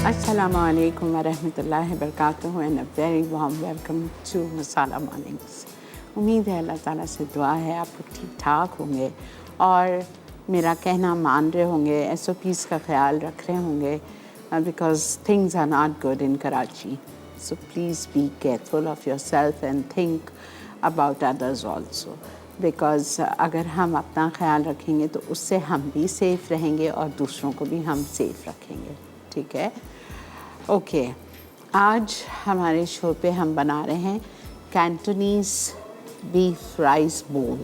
Assalamu alaikum wa rahmatullahi wa barakatuh and a very warm welcome to Masala Mornings. उम्मीद है अल्लाह ताला से दुआ है आप ठीक ठाक होंगे और मेरा कहना मान रहे होंगे, SOPs का ख्याल रख रहे होंगे because things are not good in Karachi. So please be careful of yourself and think about others also. Because अगर हम अपना ख्याल रखेंगे तो उससे हम भी सेफ़ रहेंगे और दूसरों को भी हम सेफ़ रखेंगे, ठीक है? ओके, आज हमारे शो पे हम बना रहे हैं कैंटोनीज़ बीफ राइस बोल,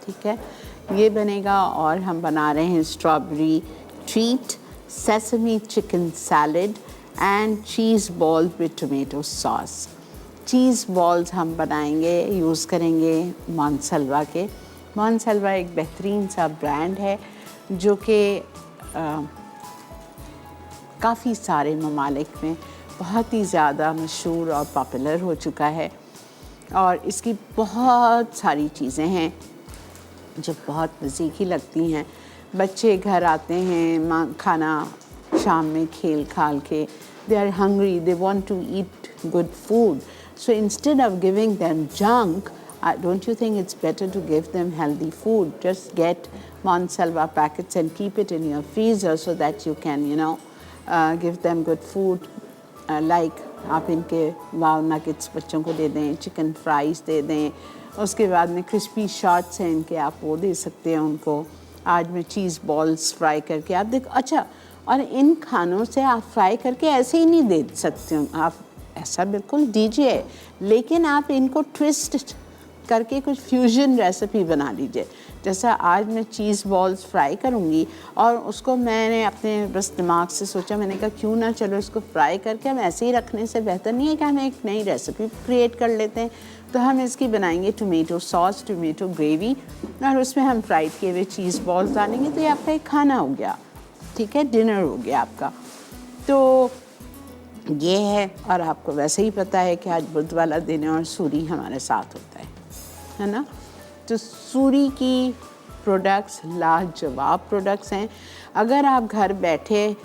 ठीक है? ये बनेगा और हम बना रहे हैं strawberry treat, sesame chicken salad and cheese ball with tomato sauce. Cheese balls हम बनाएंगे, यूज़ करेंगे मोनसलवा के। मोनसलवा एक बेहतरीन सा ब्रांड है जो कि काफ़ी सारे ममालिक में बहुत ही ज़्यादा मशहूर और पॉपुलर हो चुका है और इसकी बहुत सारी चीज़ें हैं जो बहुत मज़े लगती हैं। बच्चे घर आते हैं खाना शाम में खेल खाल के, they are hungry, they want to eat good food. So instead of giving them junk, don't you think it's better to give them healthy food? Just get Monsalva packets and keep it in your freezer so that you can, give them good food. Like आप इनके वाव nuggets बच्चों को दे दें, chicken fries दे दें, उसके बाद में crispy shots हैं इनके, आप वो दे सकते हैं उनको। आज मैं चीज़ बॉल्स फ्राई करके आप देखो। अच्छा, और इन खानों से आप फ्राई करके ऐसे ही नहीं दे सकते हो, आप ऐसा बिल्कुल दीजिए, लेकिन आप इनको ट्विस्ट करके कुछ फ्यूजन रेसिपी बना लीजिए। जैसा आज मैं चीज़ बॉल्स फ्राई करूँगी और उसको मैंने अपने बस दिमाग से सोचा, मैंने कहा क्यों ना चलो इसको फ्राई करके हम ऐसे ही रखने से बेहतर नहीं है कि हम एक नई रेसिपी क्रिएट कर लेते हैं। तो हम इसकी बनाएंगे टोमेटो सॉस, टोमेटो ग्रेवी और उसमें हम फ्राइड किए हुए चीज़ बॉल्स डालेंगे तो ये आपका एक खाना हो गया, ठीक है, डिनर हो गया आपका। तो ये है, और आपको वैसे ही पता है कि आज बुध वाला दिन है और सूरी हमारे साथ होता है ना? तो सूरी की प्रोडक्ट्स लाजवाब प्रोडक्ट्स हैं। अगर आप घर बैठे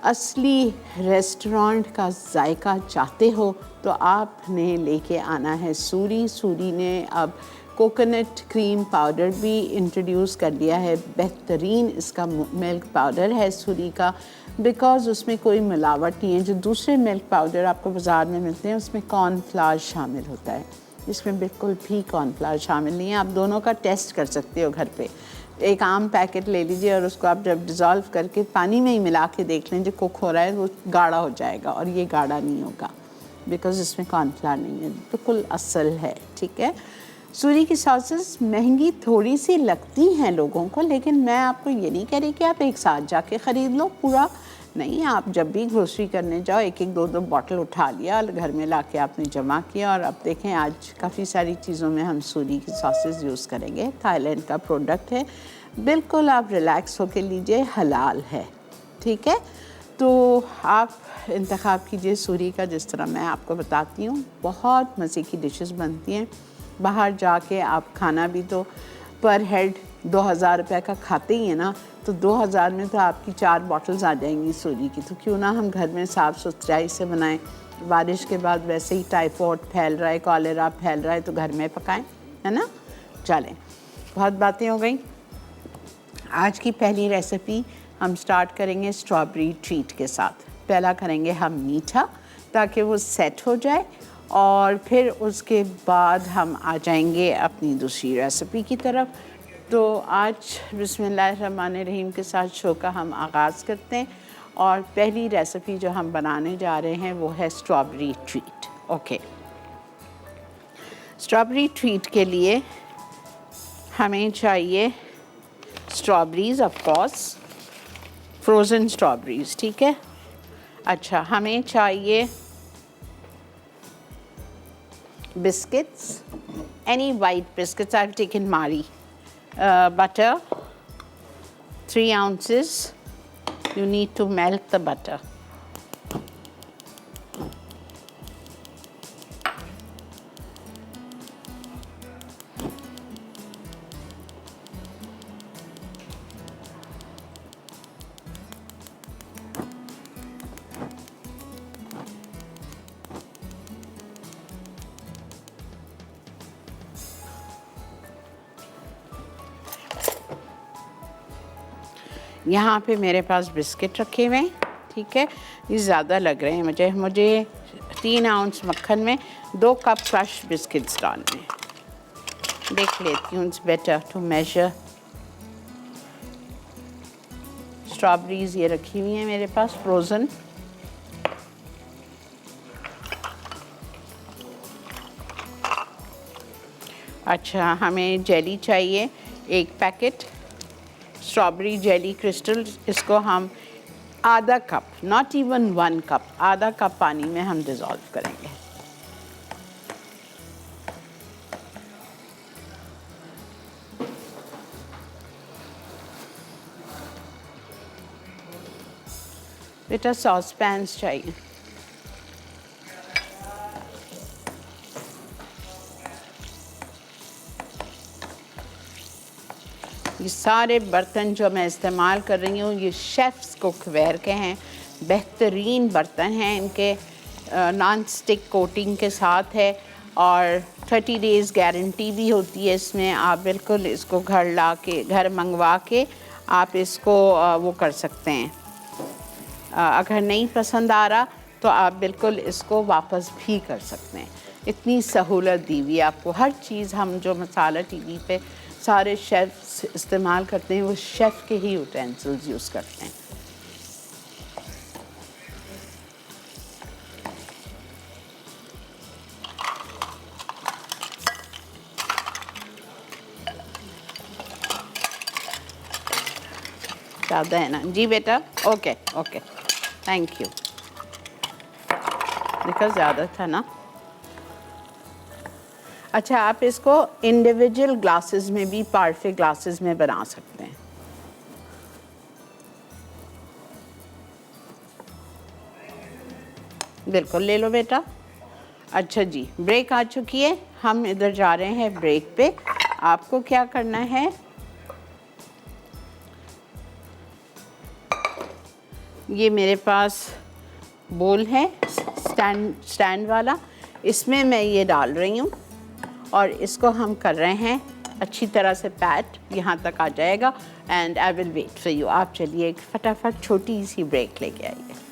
असली रेस्टोरेंट का जायका चाहते हो तो आपने लेके आना है सूरी। सूरी ने अब कोकोनट क्रीम पाउडर भी इंट्रोड्यूस कर दिया है, बेहतरीन इसका मिल्क पाउडर है सूरी का, बिकॉज़ उसमें कोई मिलावट नहीं है। जो दूसरे मिल्क पाउडर आपको बाज़ार में मिलते हैं उसमें कॉर्नफ्लावर शामिल होता है, इसमें बिल्कुल भी कॉर्नफ्लावर शामिल नहीं है। आप दोनों का टेस्ट कर सकते हो घर पे। एक आम पैकेट ले लीजिए और उसको आप जब डिज़ोल्व करके पानी में ही मिला के देख लें, जो कुक हो रहा है वो गाढ़ा हो जाएगा और ये गाढ़ा नहीं होगा बिकॉज़ इसमें कॉर्नफ्लावर नहीं है, बिल्कुल असल है, ठीक है। सूरी की सॉसेस महंगी थोड़ी सी लगती हैं लोगों को, लेकिन मैं आपको ये नहीं कह रही कि आप एक साथ जाके ख़रीद लो पूरा, नहीं। आप जब भी ग्रोसरी करने जाओ एक एक दो दो बॉटल उठा लिया और घर में लाके आपने जमा किया। और अब देखें आज काफ़ी सारी चीज़ों में हम सूरी की सॉसेस यूज़ करेंगे। थाईलैंड का प्रोडक्ट है, बिल्कुल आप रिलैक्स होके लीजिए, हलाल है, ठीक है। तो आप इंतखाब कीजिए सूरी का, जिस तरह मैं आपको बताती हूँ। बहुत मज़े की डिशेस बनती हैं। बाहर जाके आप खाना भी तो पर हेड 2000 रुपये का खाते ही है ना, तो 2000 में तो आपकी 4 बॉटल्स आ जाएंगी सूरी की। तो क्यों ना हम घर में साफ़ सुथराई से बनाएं। बारिश के बाद वैसे ही टाइफाइड फैल रहा है, कॉलेरा फैल रहा है, तो घर में पकाएं, है ना। चलें, बहुत बातें हो गई। आज की पहली रेसिपी हम स्टार्ट करेंगे स्ट्रॉबेरी ट्रीट के साथ। पहला करेंगे हम मीठा ताकि वो सेट हो जाए और फिर उसके बाद हम आ जाएंगे अपनी दूसरी रेसिपी की तरफ। तो आज बिस्मिल्लाहिर्रहमानिर्रहीम के साथ शो का हम आगाज़ करते हैं और पहली रेसिपी जो हम बनाने जा रहे हैं वो है strawberry treat. Okay, strawberry treat के लिए हमें चाहिए strawberries, of course frozen strawberries, ठीक है। अच्छा, हमें चाहिए biscuits, any white biscuits. I've taken Mari. Butter, 3 ounces. You need to melt the butter. यहाँ पे मेरे पास बिस्किट रखे हुए हैं, ठीक है। ये ज़्यादा लग रहे हैं मुझे 3 आउंस मक्खन में 2 कप क्रश बिस्किट्स डालने हैं। देख लेती हूँ, it's better to measure. Strawberries ये रखी हुई हैं मेरे पास फ्रोज़न। अच्छा, हमें जेली चाहिए 1 पैकेट स्ट्रॉबेरी जेली क्रिस्टल्स। इसको हम आधा कप, नॉट इवन 1 कप, आधा कप पानी में हम डिज़ोल्व करेंगे। बेटा सॉस पैन्स चाहिए। ये सारे बर्तन जो मैं इस्तेमाल कर रही हूँ ये शेफ़्स कुकवेयर के हैं, बेहतरीन बर्तन हैं। इनके नॉन स्टिक कोटिंग के साथ है और 30 डेज़ गारंटी भी होती है इसमें। आप बिल्कुल इसको घर मंगवा के आप इसको वो कर सकते हैं। अगर नहीं पसंद आ रहा तो आप बिल्कुल इसको वापस भी कर सकते हैं। इतनी सहूलत दी हुई है आपको। हर चीज़ हम जो मसाला टीवी पे सारे शेफ़्स इस्तेमाल करते हैं वो शेफ़ के ही यूटेंसिल्स यूज़ करते हैं। ज़्यादा है ना जी बेटा? Okay okay, thank you. देखा ज़्यादा था ना। अच्छा, आप इसको इंडिविजुअल ग्लासेस में भी, पार्फे ग्लासेस में बना सकते हैं। बिल्कुल ले लो बेटा। अच्छा जी, ब्रेक आ चुकी है, हम इधर जा रहे हैं ब्रेक पे। आपको क्या करना है, ये मेरे पास बोल है स्टैंड वाला, इसमें मैं ये डाल रही हूँ और इसको हम कर रहे हैं अच्छी तरह से पैट, यहाँ तक आ जाएगा। And I will wait for you. आप चलिए फटाफट छोटी सी ब्रेक लेके आइए।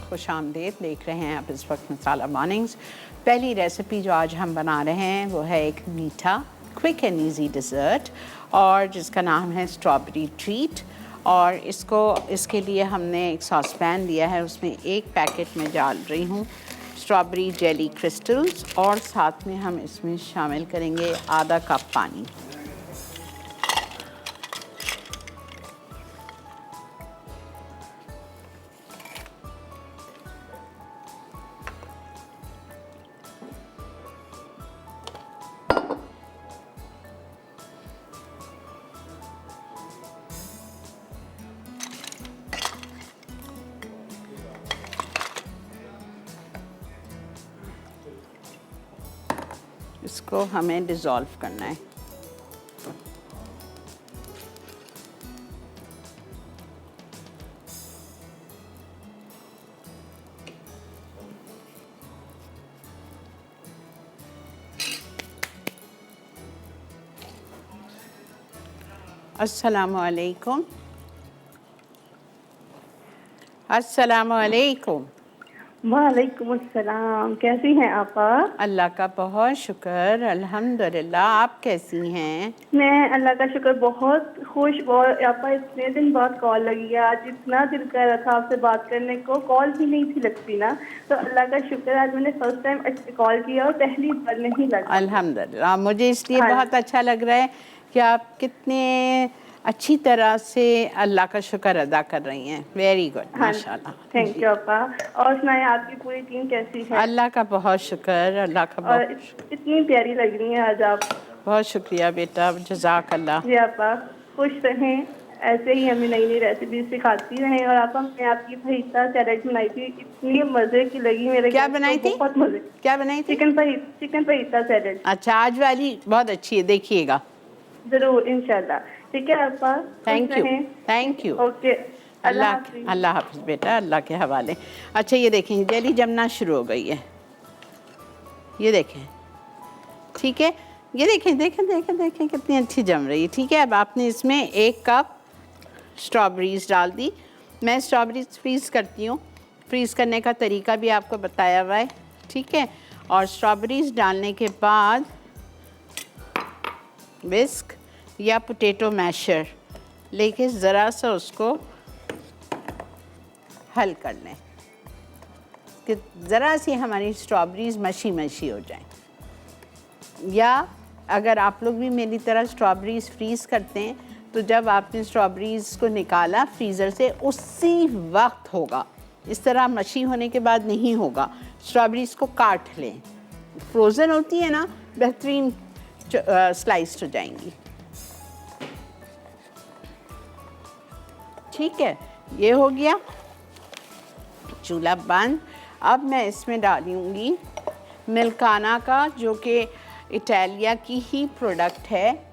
खुशामदीद, देख रहे हैं आप इस वक्त मसाला मॉर्निंग्स। पहली रेसिपी जो आज हम बना रहे हैं वो है एक मीठा क्विक एंड इजी डिज़र्ट और जिसका नाम है स्ट्रॉबेरी ट्रीट। और इसके लिए हमने एक सॉस पैन लिया है, उसमें 1 पैकेट में डाल रही हूँ स्ट्रॉबेरी जेली क्रिस्टल्स और साथ में हम इसमें शामिल करेंगे आधा कप पानी। इसको हमें डिज़ोल्व करना है। अस्सलामु अलैकुम। अस्सलामु अलैकुम। वालेकुम अस्सलाम। कैसी हैं आपा? अल्लाह का बहुत शुक्र, अल्हम्दुलिल्लाह। आप कैसी हैं? मैं अल्लाह का शुक्र बहुत खुश। और आपा इतने दिन बाद कॉल लगी है, आज इतना दिल कर रहा था आपसे बात करने को, कॉल ही नहीं थी लगती ना, तो अल्लाह का शुक्र आज मैंने फर्स्ट टाइम कॉल किया और पहली बार नहीं लगा। अल्हम्दुलिल्लाह। मुझे इसलिए हाँ। बहुत अच्छा लग रहा है कि आप कितने अच्छी तरह से अल्लाह का शुक्र अदा कर रही हैं। वेरी गुड, माशाल्लाह। थैंक यू आपा। और सुनाए आपकी पूरी टीम कैसी है? अल्लाह का बहुत शुक्र, अल्लाह का और बहुत। इतनी प्यारी लग रही हैं आज आप। बहुत शुक्रिया बेटा, जज़ाक अल्लाह। जी आपा, खुश रहें। ऐसे ही हमें नई नई रेसिपी सिखाती रहें। और आप हमने आपकी फहीता सैलेड बनाई थी, इतनी मजे की लगी मेरे क्या घर बनाई को, थी? बहुत मजे। क्या बनाई थी? Chicken fajita salad. अच्छा, आज वाली बहुत अच्छी है, देखिएगा। जरूर, इंशाल्लाह। ठीक है आपा, खुश थैंक यू, रहें। Thank you. ओके, अल्लाह हाफिज। अल्लाह हाफिज़ बेटा, अल्लाह के हवाले। अच्छा ये देखें, जेली जमना शुरू हो गई है, ये देखें। ठीक है, ये देखें, देखें कितनी अच्छी जम रही है। ठीक है, अब आपने इसमें 1 कप स्ट्रॉबेरीज़ डाल दी। मैं स्ट्रॉबेरीज़ फ्रीज़ करती हूँ, फ्रीज़ करने का तरीका भी आपको बताया हुआ है। ठीक है, और स्ट्रॉबेरीज़ डालने के बाद विस्क या पोटैटो मैशर लेके ज़रा सा उसको हल कर लें कि ज़रा सी हमारी स्ट्रॉबेरीज़ मशी मशी हो जाएं। या अगर आप लोग भी मेरी तरह स्ट्रॉबेरीज़ फ्रीज़ करते हैं तो जब आपने स्ट्रॉबेरीज़ को निकाला फ्रीज़र से उसी वक्त होगा, इस तरह मशी होने के बाद नहीं होगा। स्ट्रॉबेरीज़ को काट लें, फ्रोज़न होती है ना, बेहतरीन स्लाइस्ड हो जाएंगी। ठीक है, ये हो गया, चूल्हा बंद। अब मैं इसमें डालूंगी मिल्काना का, जो कि इटालिया की ही प्रोडक्ट है।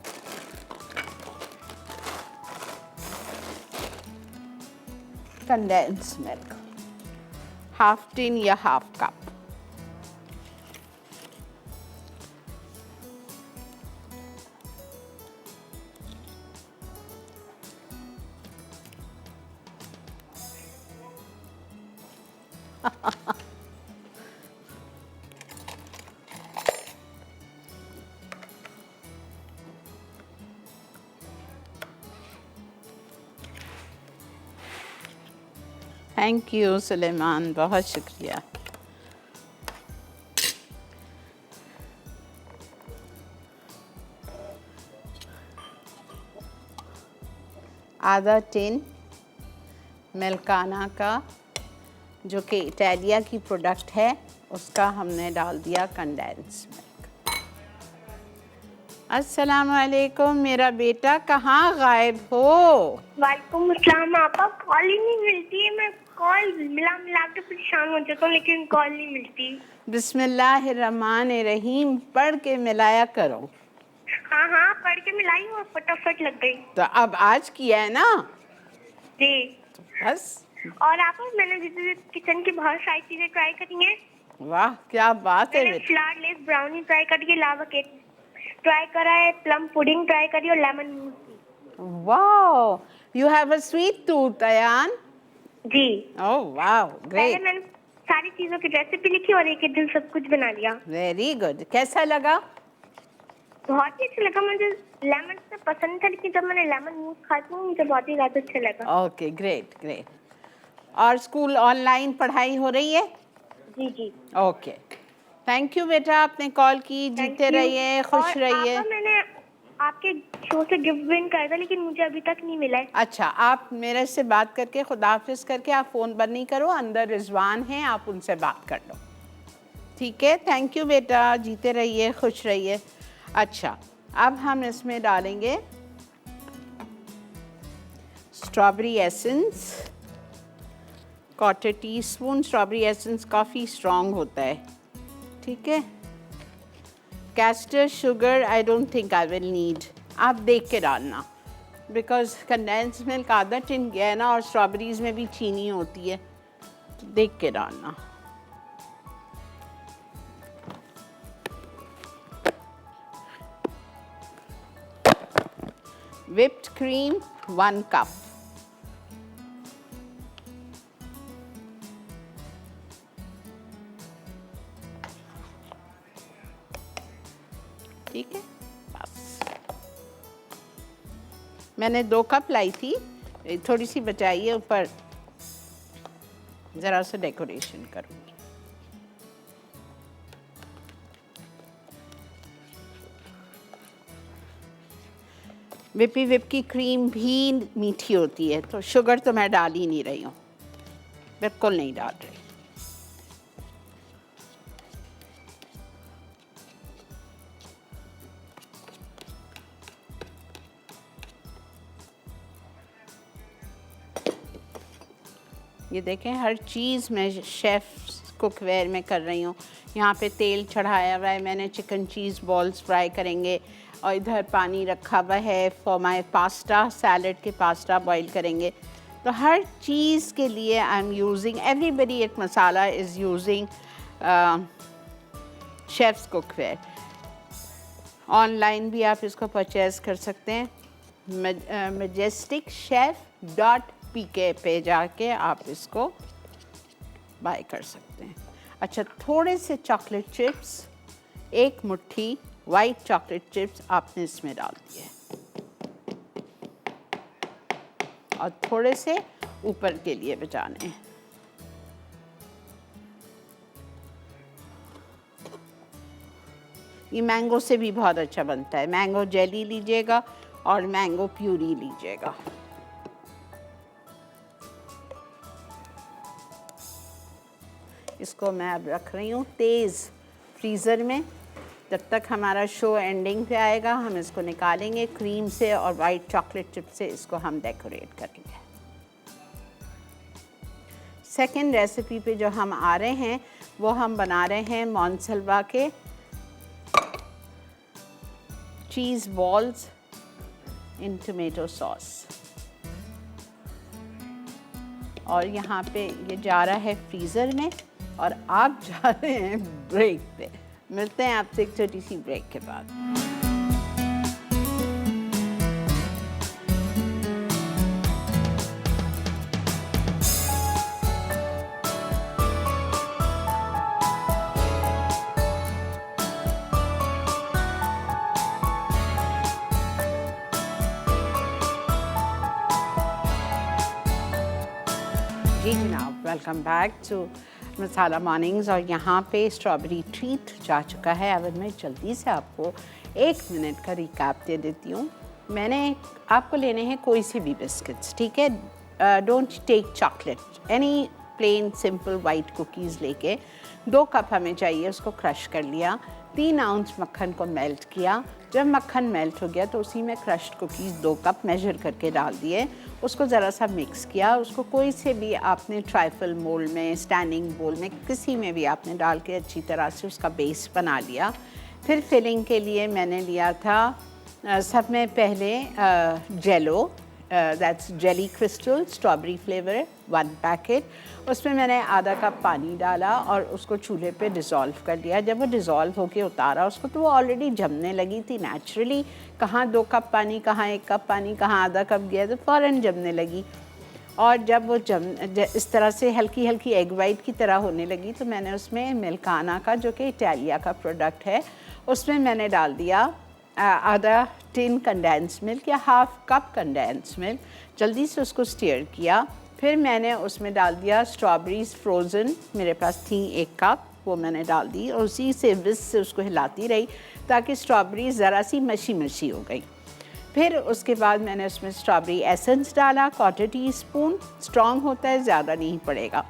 कंडेंस मिल्क, हाफ टिन या half cup. Thank you Suleman, बहुत शुक्रिया। आधा टिन मिल्काना का, जो कि इटालिया की प्रोडक्ट है, उसका हमने डाल दिया कंडेंस मिल्क। अस्सलाम वालेकुम मेरा बेटा, कहाँ गायब हो? वालेकुम अस्सलाम। आपा कॉल ही नहीं मिलती है, मैं कॉल मिला मिला के परेशान हो जाता हूँ लेकिन कॉल नहीं मिलती। बिस्मिल्लाहिर्रहमानिर्रहीम पढ़ के मिलाया करो। हाँ हाँ, पढ़ के मिलाई और फटाफट लग गई। तो अब आज किया है ना, जी। बस। और आपा मैंने किचन की बहुत सारी चीजें ट्राई करी हैं। वाह, क्या बात है मैंने बेटा। फ्लावरलेस ब्राउनी ट्राई करी है, लावा केक ट्राई करा है, प्लम पुडिंग ट्राई करी और lemon mousse. Wow, you have a sweet tooth Ayaan. जी। ओह वाओ, पहले ग्रेट, मैंने सारी चीजों की रेसिपी लिखी और एक एक दिन सब कुछ बना लिया। Very good. कैसा लगा? बहुत ही अच्छा लगा मुझे। लेमन तो पसंद था लेकिन जब मैंने लेमन मूस खाया मुझे बहुत ही ज्यादा अच्छा लगा। Okay, great great. और स्कूल ऑनलाइन पढ़ाई हो रही है? जी जी। ओके, थैंक यू बेटा, आपने कॉल की। जीते थैंक यू। रहिए, खुश और रहिए। आपा मैंने आपके शो से गिफ्ट विन करा था लेकिन मुझे अभी तक नहीं मिला है। अच्छा, आप मेरे से बात करके, खुदाफिज करके आप फ़ोन बंद नहीं करो, अंदर रिजवान हैं, आप उनसे बात कर लो। ठीक है, थैंक यू बेटा, जीते रहिए, खुश रहिए। अच्छा, अब हम इसमें डालेंगे strawberry essence, 1/4 teaspoon. Strawberry essence काफ़ी स्ट्रॉन्ग होता है। ठीक है, castor sugar I don't think I will need, आप देख के डालना, बिकॉज कंडेंस मिल्क आधा टिन गया है ना, और स्ट्रॉबेरीज में भी चीनी होती है, तो देख के डालना। whipped cream 1 cup। ठीक है, बस। मैंने 2 कप लाई थी, थोड़ी सी बचाई है, ऊपर ज़रा सा डेकोरेशन करूँगी। विप की क्रीम भी मीठी होती है, तो शुगर तो मैं डाल ही नहीं रही हूँ, बिल्कुल नहीं डाल रही। ये देखें हर चीज़ मैं शेफ़ कुकवेयर में कर रही हूँ। यहाँ पे तेल चढ़ाया हुआ है, मैंने चिकन चीज़ बॉल्स फ्राई करेंगे और इधर पानी रखा हुआ है फॉर माई पास्ता, सैलड के पास्ता बॉईल करेंगे। तो हर चीज़ के लिए I am using, everybody at masala is using chefs cookware. Online भी आप इसको परचेज़ कर सकते हैं। majesticchef.pk पे जाके आप इसको बाय कर सकते हैं। अच्छा, थोड़े से चॉकलेट चिप्स, एक मुट्ठी वाइट चॉकलेट चिप्स आपने इसमें डाल दिए और थोड़े से ऊपर के लिए बचाने हैं। ये मैंगो से भी बहुत अच्छा बनता है। मैंगो जेली लीजिएगा और मैंगो प्यूरी लीजिएगा। इसको मैं अब रख रही हूँ तेज़ फ्रीज़र में। जब तक हमारा शो एंडिंग पे आएगा हम इसको निकालेंगे। क्रीम से और वाइट चॉकलेट चिप से इसको हम डेकोरेट करेंगे। सेकंड रेसिपी पे जो हम आ रहे हैं वो हम बना रहे हैं मोनसेल्वा के चीज़ बॉल्स इन टोमेटो सॉस। और यहाँ पे ये जा रहा है फ्रीज़र में और आप जा रहे हैं ब्रेक पे। मिलते हैं आपसे एक छोटी सी ब्रेक के बाद। जी जनाब, welcome back to Masala Mornings. और यहाँ पे स्ट्रॉबेरी ट्रीट जा चुका है। अब मैं जल्दी से आपको 1 मिनट का रिकैप दे देती हूँ। मैंने आपको लेने हैं कोई से भी बिस्किट्स, ठीक है। Don't take chocolate, any plain simple white cookies लेके 2 कप हमें चाहिए, उसको क्रश कर लिया। 3 आउंस मक्खन को मेल्ट किया। जब मक्खन मेल्ट हो गया तो उसी में क्रश्ड कुकीज़ 2 कप मेजर करके डाल दिए। उसको ज़रा सा मिक्स किया। उसको कोई से भी आपने ट्राइफल मोल्ड में, स्टैंडिंग बोल में, किसी में भी आपने डाल के अच्छी तरह से उसका बेस बना लिया। फिर फिलिंग के लिए मैंने लिया था सब में पहले jello, that's jelly crystal strawberry flavour 1 packet. उसमें मैंने आधा कप पानी डाला और उसको चूल्हे पे डिज़ोल्व कर दिया। जब वो डिज़ोल्व होके उतारा उसको तो वो ऑलरेडी जमने लगी थी नेचुरली। कहाँ 2 कप पानी, कहाँ 1 कप पानी, कहाँ आधा कप गया, तो फ़ौरन जमने लगी। और जब वो इस तरह से हल्की हल्की एग वाइट की तरह होने लगी तो मैंने उसमें मिल्काना का, जो कि इटालिया का प्रोडक्ट है, उसमें मैंने डाल दिया आधा टिन कंडेंस मिल्क या हाफ कप कंडेंस मिल्क। जल्दी से उसको स्टीयर किया। फिर मैंने उसमें डाल दिया स्ट्रॉबेरीज़ फ्रोज़न, मेरे पास थी 1 कप, वो मैंने डाल दी और उसी से विस्क से उसको हिलाती रही ताकि स्ट्रॉबेरी ज़रा सी मशी मशी हो गई। फिर उसके बाद मैंने उसमें स्ट्रॉबेरी एसेंस डाला, 1/4 टीस्पून, स्ट्रॉन्ग होता है, ज़्यादा नहीं पड़ेगा,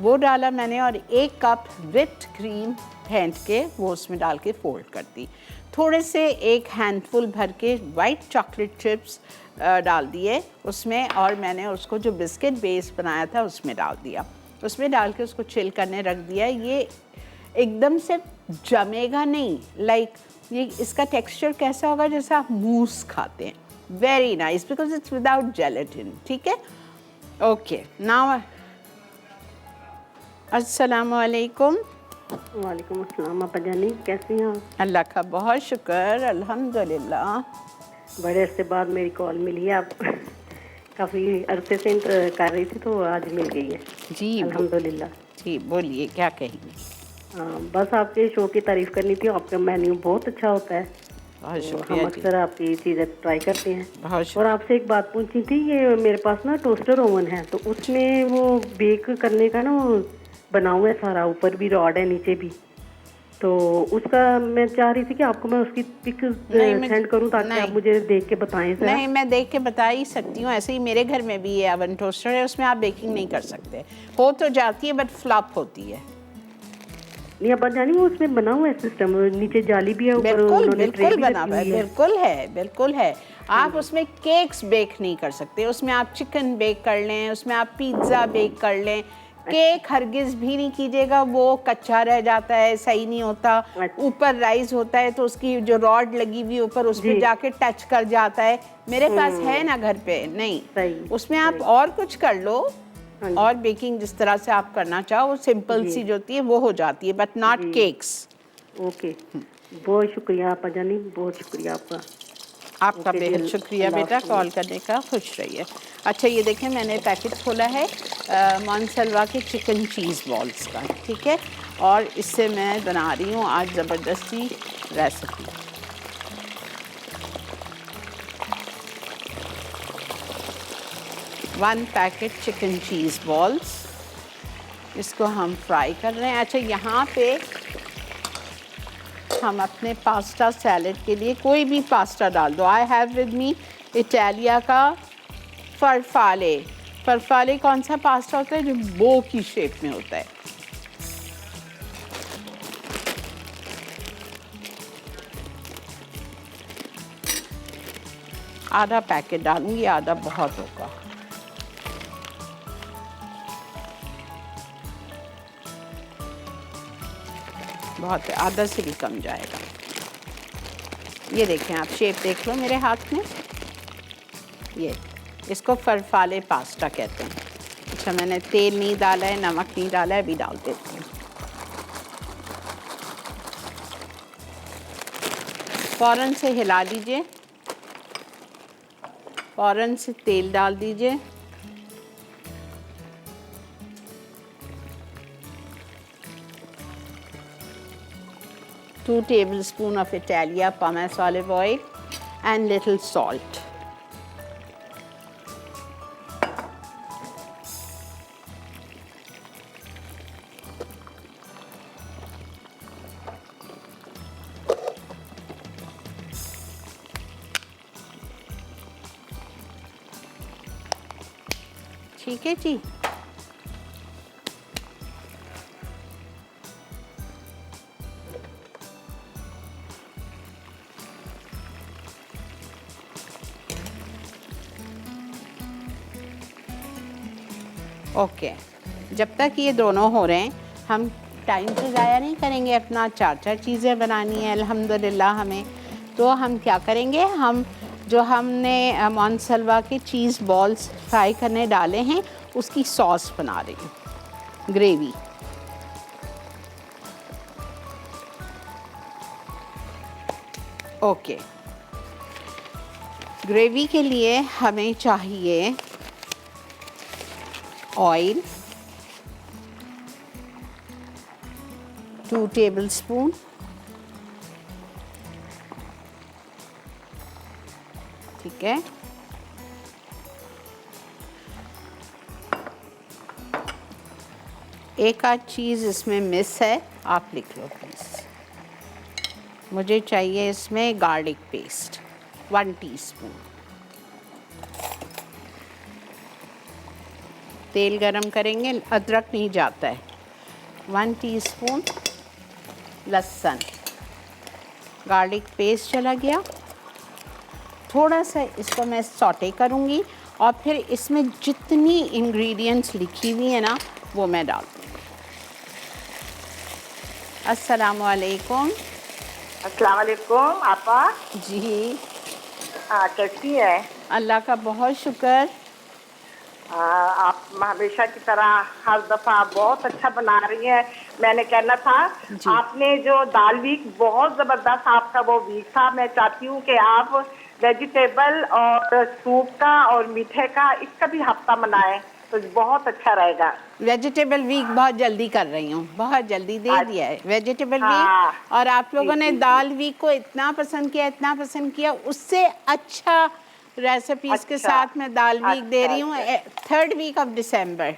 वो डाला मैंने। और 1 कप व्हिप्ड क्रीम फेंट के वो उसमें डाल के फोल्ड कर दी। थोड़े से 1 हैंडफुल भर के वाइट चॉकलेट चिप्स डाल दिए उसमें और मैंने उसको जो बिस्किट बेस बनाया था उसमें डाल दिया। उसमें डाल के उसको चिल करने रख दिया। ये एकदम से जमेगा नहीं, ये इसका टेक्सचर कैसा होगा जैसे आप मूस खाते हैं। Very nice because it's without gelatin, ठीक है। ओके, नाउ अस्सलाम वालेकुम। वालेकुम अस्सलाम। आपा जानी कैसी हैं आप? अल्लाह का बहुत शुक्र, अल्हम्दुलिल्लाह। बड़े अरसे बाद मेरी कॉल मिली है। आप काफ़ी अरसे से कर रही थी तो आज मिल गई है जी अल्हम्दुलिल्लाह। जी बोलिए, क्या कहेंगे? बस आपके शो की तारीफ़ करनी थी। आपका मेन्यू बहुत अच्छा होता है। बहुत तो शुक्रिया हम जी, अक्सर आपकी चीज़ें ट्राई करते हैं। बहुत और शुक्रिया। आपसे एक बात पूछनी थी, ये मेरे पास ना टोस्टर ओवन है तो उसमें वो बेक करने का ना वो बना हुआ है सारा, ऊपर भी रॉड है नीचे भी, तो उसका मैं चाह रही थी कि आपको मैं उसकी पिक सेंड करूं ताकि आप मुझे देख के बताएं सर। नहीं, मैं देख के बता ही सकती हूँ। ऐसे ही मेरे घर में भी ये ओवन टोस्टर है, उसमें आप बेकिंग नहीं कर सकते। हो तो जाती है बट फ्लॉप होती है। नहीं अब जानी वो उसमें बना हुआ है सिस्टम, नीचे जाली भी है, ऊपर बिल्कुल उन्होंने ट्रे बिल्कुल भी बना रखी हुआ है, हुई है। बिल्कुल है, बिल्कुल है। आप उसमें केक्स बेक नहीं कर सकते, उसमें आप चिकन बेक कर लें, उसमें आप पिज्ज़ा बेक कर लें। केक हरगिज़ भी नहीं कीजिएगा, वो कच्चा रह जाता है, सही नहीं होता। अच्छा। ऊपर राइस होता है तो उसकी जो रॉड लगी हुई ऊपर उस पर जी। जाके टच कर जाता है। मेरे पास है ना घर पे, नहीं सही, उसमें आप सही। और कुछ कर लो। हाँ जी। और बेकिंग जिस तरह से आप करना चाहो वो सिंपल जी। सी जो होती है वो हो जाती है, बट नॉट जी। केक्स। ओके, बहुत शुक्रिया आपा जानी, बहुत शुक्रिया आपका। आपका ओके जी, बेहद शुक्रिया अल्लाह बेटा हाफ़िज़। कॉल करने का, खुश रहिए। अच्छा ये देखें मैंने पैकेट खोला है मोनसलवा के चिकन चीज़ बॉल्स का, ठीक है, और इससे मैं बना रही हूँ आज ज़बरदस्ती रेसिपी। वन पैकेट चिकन चीज़ बॉल्स, इसको हम फ्राई कर रहे हैं। अच्छा यहाँ पे हम अपने पास्ता सैलेड के लिए कोई भी पास्ता डाल दो। I have with me Italia का फरफाले। फरफाले कौन सा पास्ता होता है जो बो की शेप में होता है। आधा पैकेट डालूंगी, आधा बहुत होगा। बहुत है, आधा से भी कम जाएगा। ये देखें आप, शेप देख लो मेरे हाथ में, ये इसको फरफाले पास्ता कहते हैं। अच्छा मैंने तेल नहीं डाला है, नमक नहीं डाला है, अभी डाल देती हूँ। फ़ौरन से हिला दीजिए, फ़ौरन से तेल डाल दीजिए। Two tablespoons of Italia pumice olive oil and little salt. ठीक है जी। ओके, जब तक ये दोनों हो रहे हैं हम टाइम से ज़ाया नहीं करेंगे अपना। चार चार चीज़ें बनानी है अल्हम्दुलिल्लाह हमें। तो हम क्या करेंगे, हम जो हमने मोनसलवा के चीज़ बॉल्स फ्राई करने डाले हैं उसकी सॉस बना रही हूँ, ग्रेवी। ओके, ग्रेवी के लिए हमें चाहिए ऑयल 2 tablespoon, ठीक है। एक आध चीज़ इसमें मिस है, आप लिख लो प्लीज़। मुझे चाहिए इसमें गार्लिक पेस्ट 1 टीस्पून। तेल गरम करेंगे, अदरक नहीं जाता है। 1 टीस्पून लहसुन, गार्लिक पेस्ट चला गया। थोड़ा सा इसको मैं सौटे करूँगी और फिर इसमें जितनी इंग्रेडिएंट्स लिखी हुई है ना वो मैं डाल दूँगी। अस्सलाम वालेकुम। अस्सलाम वालेकुम आपा। जी कैसी है? अल्लाह का बहुत शुक्र। आप हमेशा की तरह हर दफ़ा बहुत अच्छा बना रही हैं। मैंने कहना था आपने जो दाल वीक बहुत ज़बरदस्त आपका वो वीक था। मैं चाहती हूँ कि आप वेजिटेबल और सूप का और मीठे का इसका भी हफ्ता मनाएं तो बहुत अच्छा रहेगा। वेजिटेबल वीक बहुत जल्दी कर रही हूँ, बहुत जल्दी दे दिया है वेजिटेबल हाँ, वीक। और आप लोगों ने दाल वीक को इतना पसंद किया, इतना पसंद किया, उससे अच्छा रेसिपीज के अच्छा, साथ मैं दाल वीक दे रही हूँ अच्छा। 3rd week of December.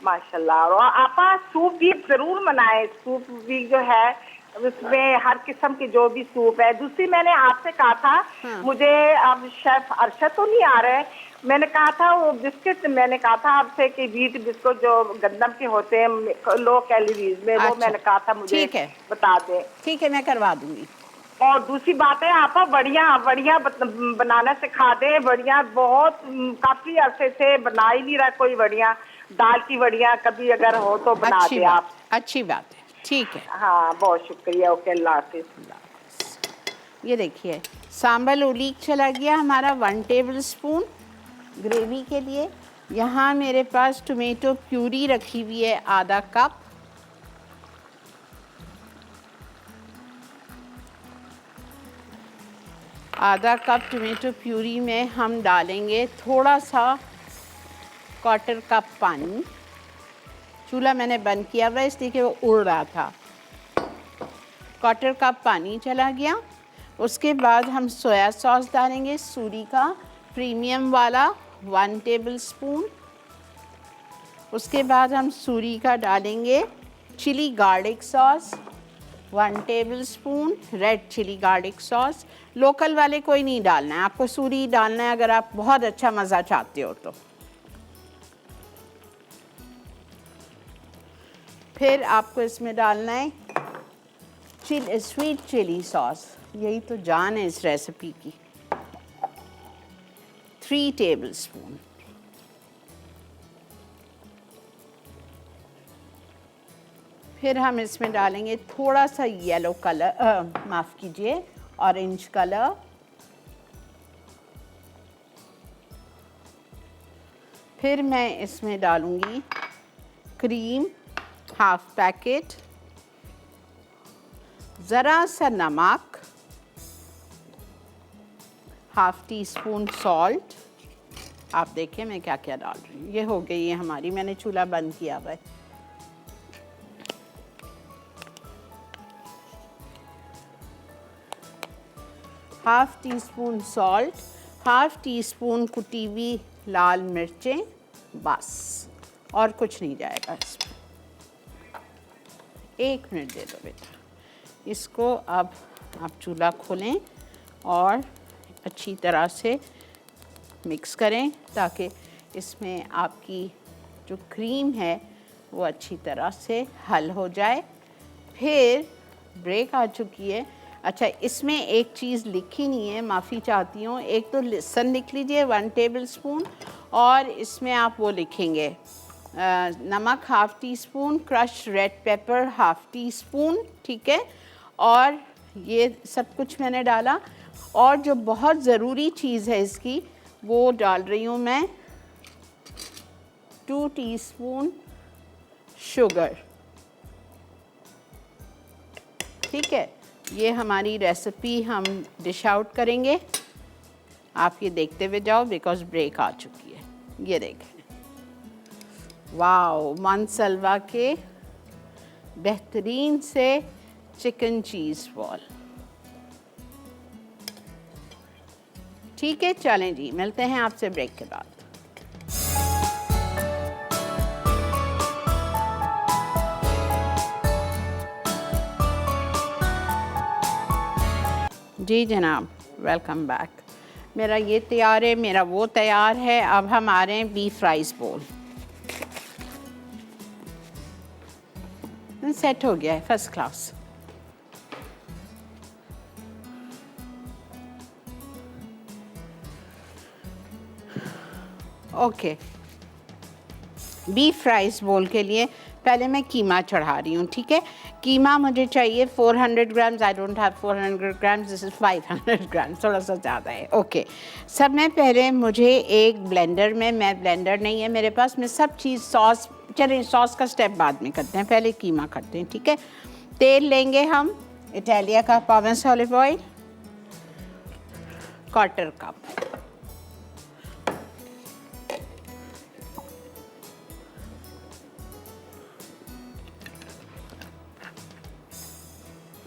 माशाल्लाह। और आपा सूप वीक ज़रूर मनाएं। सूप वीक जो है उसमें हर किस्म के जो भी सूप है। दूसरी मैंने आपसे कहा था मुझे अब शेफ अरशद तो नहीं आ रहे, मैंने कहा था वो बिस्किट, मैंने कहा था आपसे कि व्हीट बिस्कुट जो गंदम के होते हैं लो कैलोरीज में, वो अच्छा, मैंने कहा था मुझे ठीक है, बता दें। ठीक है, मैं करवा दूंगी। और दूसरी बात है, आप बढ़िया बढ़िया बनाना सिखा दें। बढ़िया बहुत काफी अरसे से बना ही नहीं रहा कोई बढ़िया दाल की बढ़िया, कभी अगर हो तो बना अच्छी दे बात, आप। अच्छी बात है, ठीक है। हाँ बहुत शुक्रिया, ओके, अल्लाह हाफिज। ये देखिए सांबर ओलीग चला गया हमारा 1 टेबल स्पून ग्रेवी के लिए। यहाँ मेरे पास टोमेटो प्यूरी रखी हुई है आधा कप। आधा कप टोमेटो प्यूरी में हम डालेंगे थोड़ा सा 1/4 कप पानी। चूल्हा मैंने बंद किया हुआ है इसलिए कि वो उड़ रहा था। 1/4 कप पानी चला गया। उसके बाद हम सोया सॉस डालेंगे, सूरी का प्रीमियम वाला 1 टेबल स्पून। उसके बाद हम सूरी का डालेंगे chilli garlic sauce 1 tablespoon, red chilli garlic sauce. Local वाले कोई नहीं डालना है, आपको सूरी डालना है अगर आप बहुत अच्छा मज़ा चाहते हो तो। फिर आपको इसमें डालना है स्वीट चिली सॉस, यही तो जान है इस रेसिपी की, 3 टेबल स्पून। फिर हम इसमें डालेंगे थोड़ा सा येलो कलर, माफ़ कीजिए ऑरेंज कलर। फिर मैं इसमें डालूंगी क्रीम 1/2 पैकेट, ज़रा सा नमक, 1/2 टीस्पून सॉल्ट। आप देखिए मैं क्या क्या डाल रही हूँ। ये हो गई है हमारी, मैंने चूल्हा बंद किया हुआ है। Half tea spoon salt, 1/2 teaspoon कुटी हुई लाल मिर्चें, बस और कुछ नहीं जाएगा इसमें। 1 मिनट दे दो बेटा। इसको अब आप चूल्हा खोलें और अच्छी तरह से मिक्स करें ताकि इसमें आपकी जो क्रीम है वो अच्छी तरह से हल हो जाए। फिर ब्रेक आ चुकी है। अच्छा, इसमें एक चीज़ लिखी नहीं है, माफ़ी चाहती हूँ। एक तो लहसुन लिख लीजिए 1 टेबल स्पून, और इसमें आप वो लिखेंगे नमक 1/2 teaspoon, crush red pepper 1/2 teaspoon, ठीक है। और ये सब कुछ मैंने डाला। और जो बहुत ज़रूरी चीज़ है इसकी, वो डाल रही हूँ मैं 2 टीस्पून शुगर, ठीक है। ये हमारी रेसिपी हम डिश आउट करेंगे। आप ये देखते हुए जाओ बिकॉज ब्रेक आ चुकी है। ये देखें, वाओ, मानसलवा के बेहतरीन से चिकन चीज़ बॉल। ठीक है, चलें जी, मिलते हैं आपसे ब्रेक के बाद। जी जनाब, वेलकम बैक। मेरा ये तैयार है, मेरा वो तैयार है। अब हम आ रहे हैं बीफ राइस बोल। सेट हो गया है, first class. Okay, beef rice बोल के लिए पहले मैं कीमा चढ़ा रही हूँ, ठीक है। कीमा मुझे चाहिए 400 grams. I don't have 400 grams, this is 500 grams, थोड़ा सा ज़्यादा है। ओके, सब में पहले मुझे एक ब्लेंडर में, मैं ब्लेंडर नहीं है मेरे पास, मैं सब चीज़ सॉस, चलिए सॉस का स्टेप बाद में करते हैं, पहले कीमा करते हैं, ठीक है। तेल लेंगे हम इटालिया का पॉमेस ऑलिव ऑयल 1/4 कप,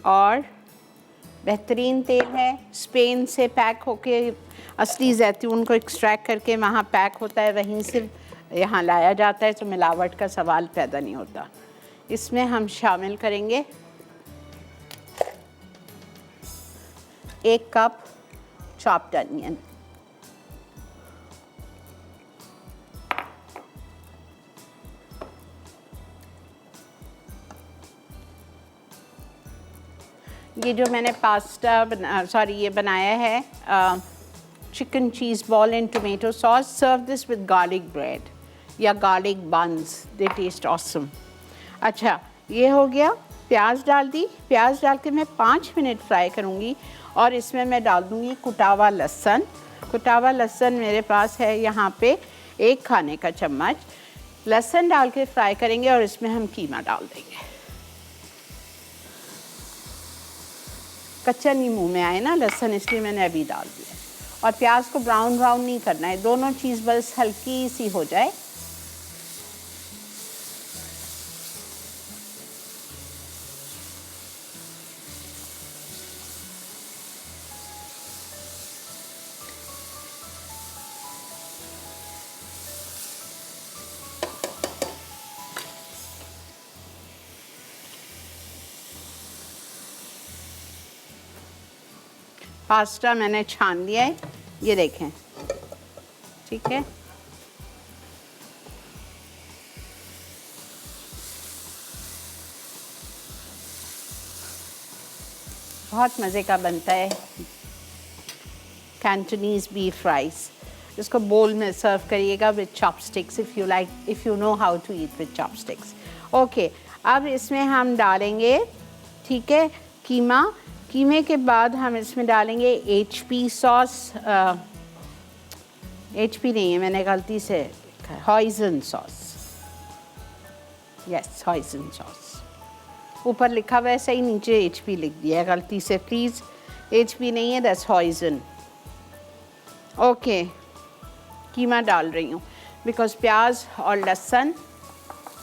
और बेहतरीन तेल है, स्पेन से पैक होके, असली जैतून को एक्सट्रैक्ट करके वहाँ पैक होता है, वहीं से यहाँ लाया जाता है, तो मिलावट का सवाल पैदा नहीं होता। इसमें हम शामिल करेंगे 1 कप चॉप्ड अनियन, ये जो मैंने ये बनाया है chicken cheese ball and tomato sauce, serve this with garlic bread या garlic buns, they taste awesome. अच्छा, ये हो गया। प्याज डाल दी, प्याज डाल के मैं 5 मिनट फ्राई करूँगी और इसमें मैं डाल दूँगी कुटावा लहसुन। कुटावा लहसुन मेरे पास है यहाँ पे 1 खाने का चम्मच। लहसुन डाल के फ्राई करेंगे और इसमें हम कीमा डाल देंगे। कच्चा नहीं मुंह में आए ना लहसुन, इसलिए मैंने अभी डाल दिया। और प्याज को ब्राउन ब्राउन नहीं करना है, दोनों चीज़ बस हल्की सी हो जाए। पास्ता मैंने छान लिया है, ये देखें, ठीक है। बहुत मज़े का बनता है कैंटोनीज बीफ राइस। इसको बोल में सर्व करिएगा with chopsticks if you know how to eat with chopsticks. Okay, अब इसमें हम डालेंगे, ठीक है, कीमा। कीमे के बाद हम इसमें डालेंगे HP सॉस, HP नहीं है, मैंने गलती से हॉइजन सॉस, यस हॉइजन सॉस। ऊपर लिखा हुआ है सही, नीचे HP लिख दिया है गलती से, प्लीज़। HP नहीं है, दैट्स हॉइजन। ओके, कीमा डाल रही हूँ बिकॉज़ प्याज और लहसुन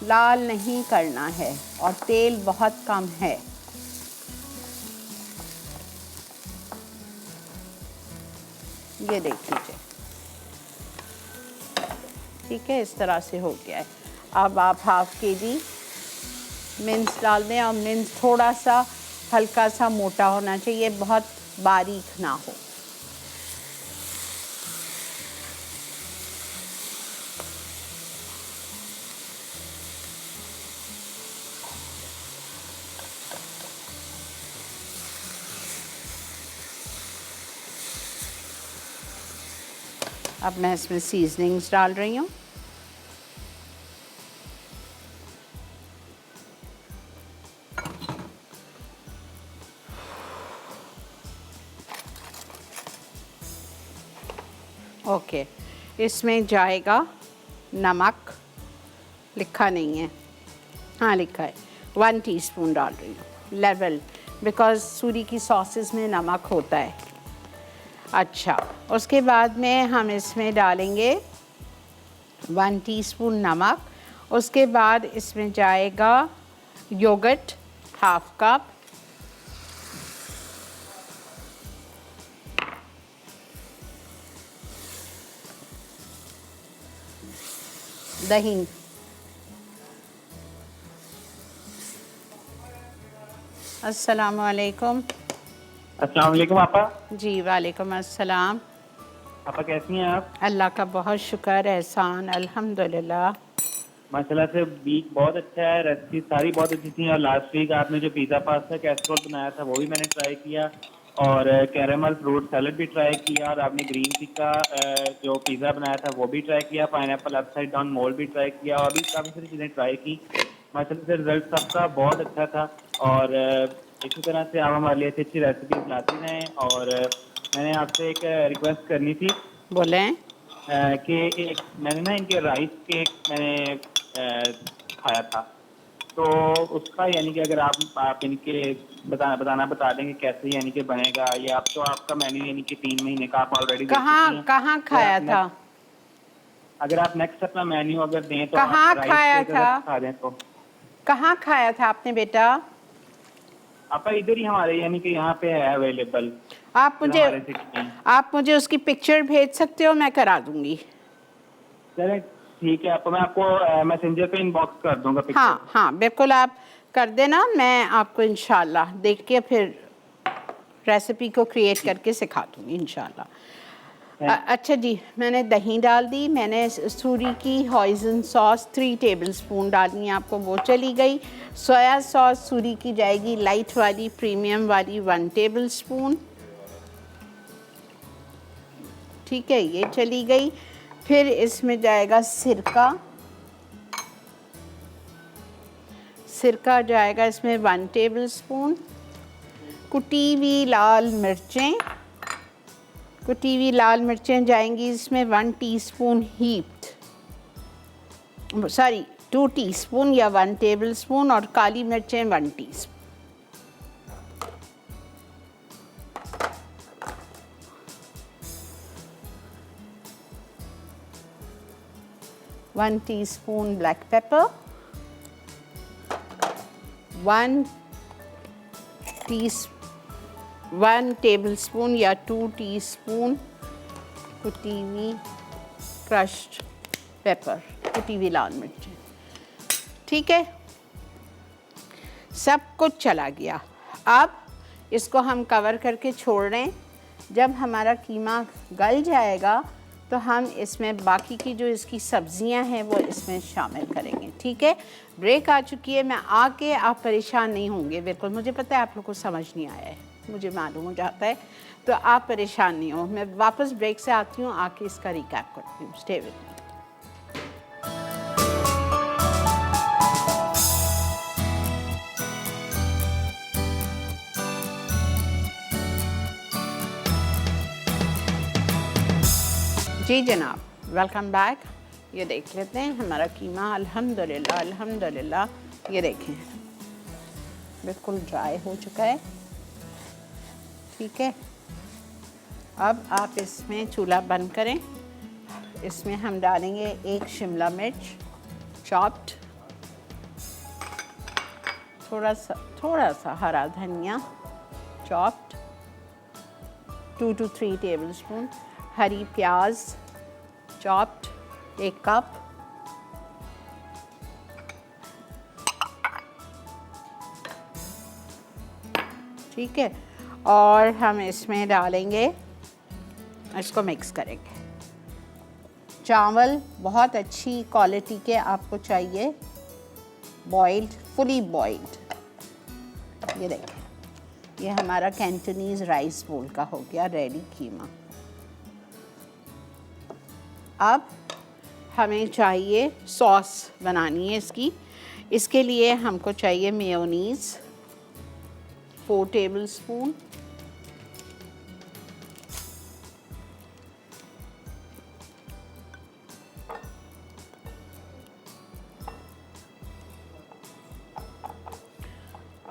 लाल नहीं करना है और तेल बहुत कम है। ये देख लीजिए, ठीक है, इस तरह से हो गया है। अब आप ½ kg मिन्स डाल दें और मिन्स थोड़ा सा हल्का सा मोटा होना चाहिए, बहुत बारीक ना हो। अब मैं इसमें सीजनिंग्स डाल रही हूँ। ओके, इसमें जाएगा नमक, लिखा नहीं है, हाँ लिखा है, 1 टीस्पून डाल रही हूँ, लेवल, बिकॉज़ सूरी की सॉसेस में नमक होता है। अच्छा, उसके बाद में हम इसमें डालेंगे 1 टीस्पून नमक। उसके बाद इसमें जाएगा योगर्ट ½ कप, दही, अस्सलाम वालेकुम। अस्सलाम वालेकुम आपा। जी वालेकुम अस्सलाम। आपा कैसी हैं आप? अल्लाह का बहुत शुक्र, एहसान, अल्हम्दुलिल्लाह। माशाल्लाह से वीक बहुत अच्छा है, रेसिपी सारी बहुत अच्छी थी। और लास्ट वीक आपने जो पिज़्ज़ा पास्ता कैसरोल बनाया था वो भी मैंने ट्राई किया, और कैरेमल फ्रूट सैलड भी ट्राई किया, और आपने ग्रीन टिक्का जो पिज़्ज़ा बनाया था वो भी ट्राई किया, पाइनएप्पल अपसाइड डाउन मोल्ड भी ट्राई किया, और भी काफ़ी सारी चीज़ें ट्राई की। माशाल्लाह से रिजल्ट सबका बहुत अच्छा था। और इसी तरह से आप हमारे लिए अच्छी रेसिपी बनाती रहें। और मैंने आपसे एक रिक्वेस्ट करनी थी। बोलें। कि एक मैंने ना इनके राइस केक मैंने खाया था, तो उसका यानी कि अगर आप इनके बता देंगे कैसे यानी कि बनेगा, ये आप तो आपका मेन्यू यानी कि 3 महीने का आप ऑलरेडी कहाँ खाया था? अगर आप नेक्स्ट अपना मेन्यू अगर दें तो कहाँ आप खाया था? खा दें तो। कहाँ खाया था आपने बेटा? आपका इधर ही हमारे यानी कि यहाँ पे है अवेलेबल। आप मुझे उसकी पिक्चर भेज सकते हो, मैं करा दूंगी। चलें ठीक है, आपको मैं आपको मैसेंजर पे इनबॉक्स कर दूंगा पिक्चर। हाँ हाँ बिल्कुल, आप कर देना, मैं आपको इंशाल्लाह देख के फिर रेसिपी को क्रिएट करके सिखा दूंगी इंशाल्लाह। अच्छा जी, मैंने दही डाल दी, मैंने सूरी की हॉइजन सॉस 3 टेबलस्पून डालनी है आपको, वो चली गई। सोया सॉस सूरी की जाएगी लाइट वाली, प्रीमियम वाली 1 टेबलस्पून, ठीक है, ये चली गई। फिर इसमें जाएगा सिरका, सिरका जाएगा इसमें 1 टेबलस्पून। कुटी हुई लाल मिर्चें, कुटी हुई लाल मिर्चें जाएंगी इसमें 1 टीस्पून हीप्ड, सॉरी 2 टीस्पून या 1 टेबलस्पून, और काली मिर्चें 1 teaspoon. One teaspoon black pepper, 1 tablespoon या 2 टीस्पून कुटी हुई क्रश्ड पेपर, कुटी हुई लाल मिर्च, ठीक है, सब कुछ चला गया। अब इसको हम कवर करके छोड़ रहे हैं। जब हमारा कीमा गल जाएगा तो हम इसमें बाकी की जो इसकी सब्जियां हैं वो इसमें शामिल करेंगे, ठीक है। ब्रेक आ चुकी है, मैं आके आप परेशान नहीं होंगे, बिल्कुल मुझे पता है आप लोग को समझ नहीं आया है, मुझे मालूम हो जाता है, तो आप परेशान नहीं हो। मैं वापस ब्रेक से आती हूँ, आके इसका रिकैप करती हूँ। Stay with me. जी जनाब, वेलकम बैक। ये देख लेते हैं हमारा कीमा, अल्हम्दुलिल्लाह अल्हम्दुलिल्लाह, ये देखें बिल्कुल ड्राई हो चुका है, ठीक है। अब आप इसमें चूल्हा बंद करें। इसमें हम डालेंगे 1 शिमला मिर्च चॉप्ड, थोड़ा सा हरा धनिया चॉप्ड, 2 to 3 टेबलस्पून, हरी प्याज चॉप्ड 1 कप, ठीक है। और हम इसमें डालेंगे, इसको मिक्स करेंगे। चावल बहुत अच्छी क्वालिटी के आपको चाहिए, बॉइल्ड, फुली बॉइल्ड। ये देखें, ये हमारा कैंटनीज राइस बोल का हो गया रेडी कीमा। अब हमें चाहिए सॉस बनानी है इसकी। इसके लिए हमको चाहिए मेयोनीज़ 4 टेबलस्पून,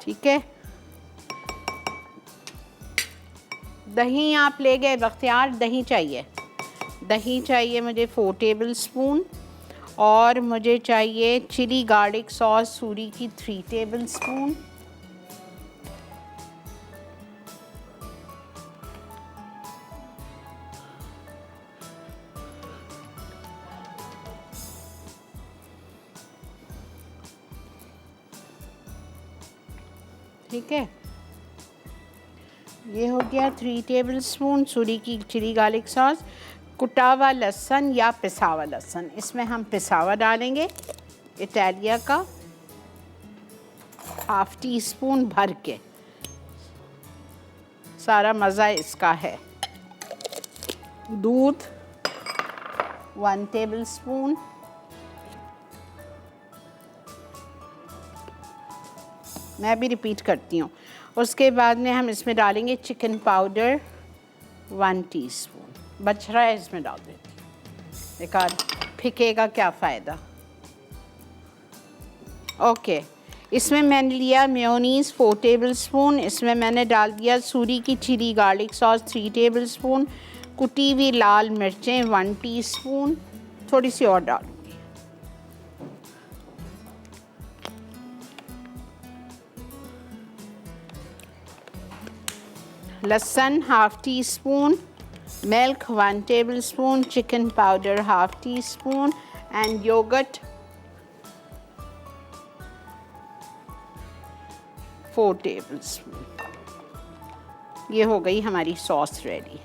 ठीक है। दही आप ले गए बख्तियार, दही चाहिए, दही चाहिए मुझे 4 टेबलस्पून, और मुझे चाहिए चिली गार्लिक सॉस सूरी की 3 टेबलस्पून, ठीक है। ये हो गया 3 टेबलस्पून सूरी की चिली गार्लिक सॉस। कुटा हुआ लहसुन या पिसा हुआ लहसुन, इसमें हम पिसा हुआ डालेंगे, इटालिया का 1/2 टीस्पून भर के, सारा मज़ा इसका है। दूध 1 टेबलस्पून, मैं भी रिपीट करती हूँ। उसके बाद में हम इसमें डालेंगे चिकन पाउडर 1 टीस्पून, बच रहा है इसमें डाल देती हूँ, एक आध फिकेगा क्या फ़ायदा। ओके, इसमें मैंने लिया मेयोनीज़ 4 टेबलस्पून, इसमें मैंने डाल दिया सूरी की चिली गार्लिक सॉस 3 टेबलस्पून, कुटी हुई लाल मिर्चें 1 टीस्पून, थोड़ी सी और डालूँगी, लहसुन 1/2 teaspoon, milk 1 tablespoon, chicken powder 1/2 teaspoon, and yogurt 4 tablespoon। ये हो गई हमारी सॉस रेडी।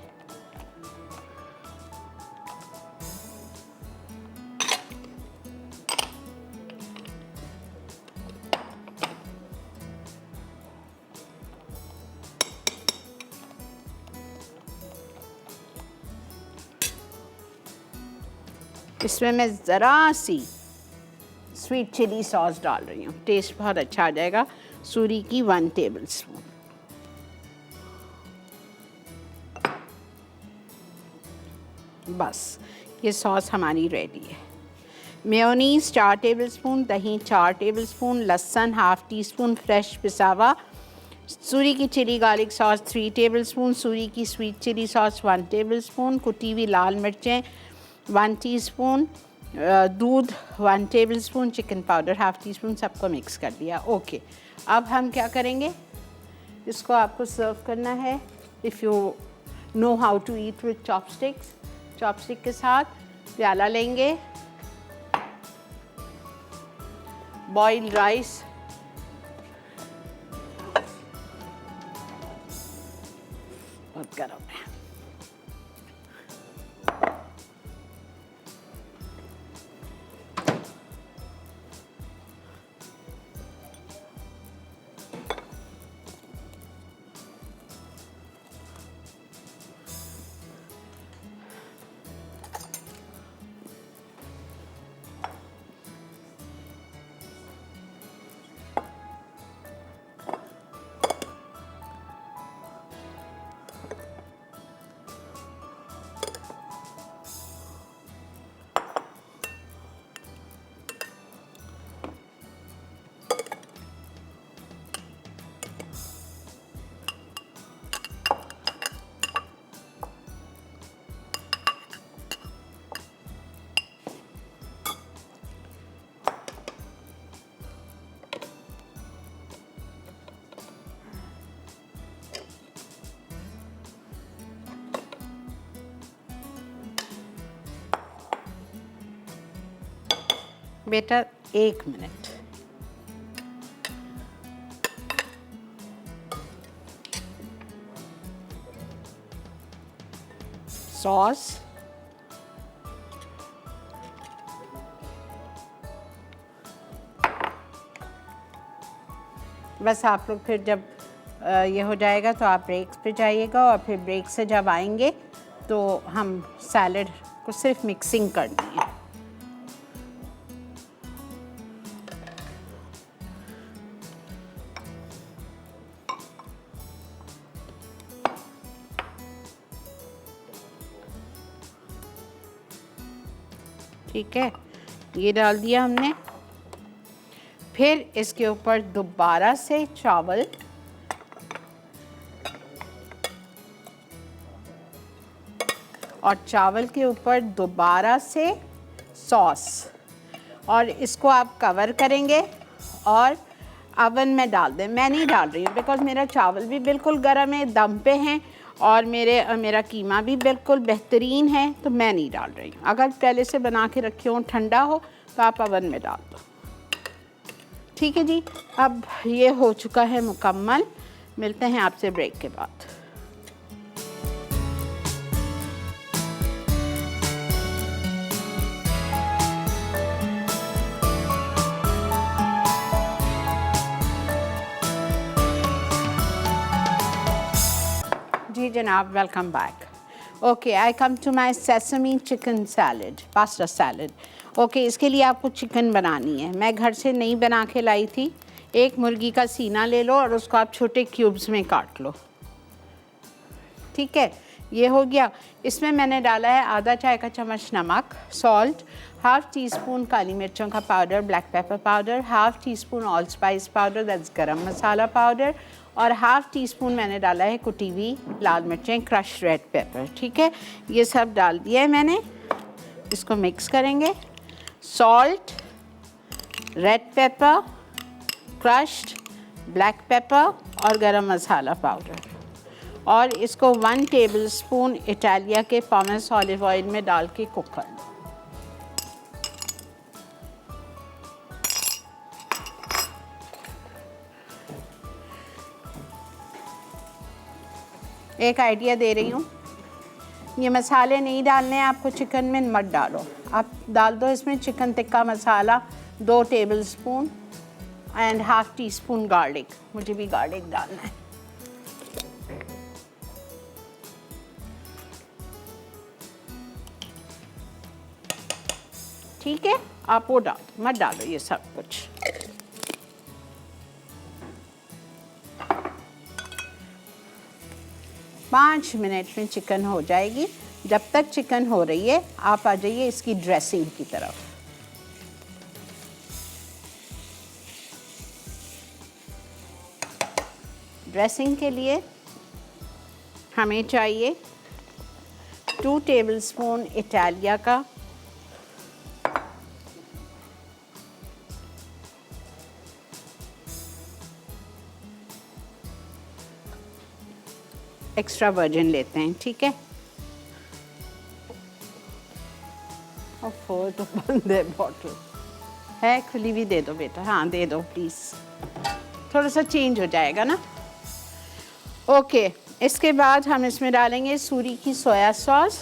इसमें मैं ज़रा सी स्वीट चिली सॉस डाल रही हूँ, टेस्ट बहुत अच्छा आ जाएगा। सूरी की 1 टेबलस्पून। बस ये सॉस हमारी रेडी है। मेयोनीज़ 4 टेबलस्पून, दही 4 टेबलस्पून, लहसुन ½ टीस्पून फ्रेश पिसा हुआ, सूरी की chilli garlic sauce 3 tablespoon, Suri की स्वीट चिली सॉस 1 टेबलस्पून, कुटी हुई लाल मिर्चें 1 टीस्पून, दूध 1 टेबलस्पून, चिकन पाउडर ½ टीस्पून, सबको मिक्स कर दिया। ओके, अब हम क्या करेंगे, इसको आपको सर्व करना है। If you know how to eat with chopsticks, chopstick के साथ प्याला लेंगे, बॉइल्ड राइस, बहुत गर्म है, बेटा 1 मिनट। सॉस, बस आप लोग फिर जब ये हो जाएगा तो आप ब्रेक्स पे जाइएगा, और फिर ब्रेक से जब आएंगे तो हम सैलड को सिर्फ मिक्सिंग करनी है। ठीक है, ये डाल दिया हमने। फिर इसके ऊपर दोबारा से चावल, और चावल के ऊपर दोबारा से सॉस, और इसको आप कवर करेंगे और अवन में डाल दें। मैं नहीं डाल रही हूँ बिकॉज़ मेरा चावल भी बिल्कुल गर्म है, दम पे हैं, और मेरा कीमा भी बिल्कुल बेहतरीन है, तो मैं नहीं डाल रही हूँ। अगर पहले से बना के रखे हो, ठंडा हो, तो आप अवन में डाल दो। ठीक है जी, अब ये हो चुका है मुकम्मल। मिलते हैं आपसे ब्रेक के बाद। जी जनाब, welcome back. Okay, I come to my sesame chicken salad, pasta salad. Okay, इसके लिए आपको चिकन बनानी है। मैं घर से नहीं बना के लाई थी। एक मुर्गी का सीना ले लो और उसको आप छोटे क्यूब्स में काट लो। ठीक है, ये हो गया। इसमें मैंने डाला है आधा चाय का चम्मच नमक, सॉल्ट, ½ टीस्पून काली मिर्चों का powder, black pepper powder, ½ teaspoon all spice powder, that's गरम मसाला पाउडर, और ½ टीस्पून मैंने डाला है कुटी हुई लाल मिर्चें, क्रश रेड पेपर। ठीक है, ये सब डाल दिया है मैंने। इसको मिक्स करेंगे। Salt, red pepper, crushed black pepper और गरम मसाला पाउडर, और इसको 1 टेबलस्पून इटालिया के पॉमेस ऑलिव ऑयल में डाल के कुक कर लो। एक आइडिया दे रही हूँ, ये मसाले नहीं डालने हैं आपको चिकन में, मत डालो। आप डाल दो इसमें chicken tikka masala 2 tablespoon and ½ teaspoon garlic. मुझे भी गार्लिक डालना है। ठीक है, आप वो डालो, मत डालो ये सब कुछ। पाँच मिनट में चिकन हो जाएगी। जब तक चिकन हो रही है आप आ जाइए इसकी ड्रेसिंग की तरफ। ड्रेसिंग के लिए हमें चाहिए 2 टेबलस्पून इटालिया का, एक्स्ट्रा वर्जिन लेते हैं, ठीक है। तो बंद है बॉटल, है खुली भी दे दो बेटा, हाँ दे दो प्लीज़, थोड़ा सा चेंज हो जाएगा ना। ओके, इसके बाद हम इसमें डालेंगे सूरी की soya sauce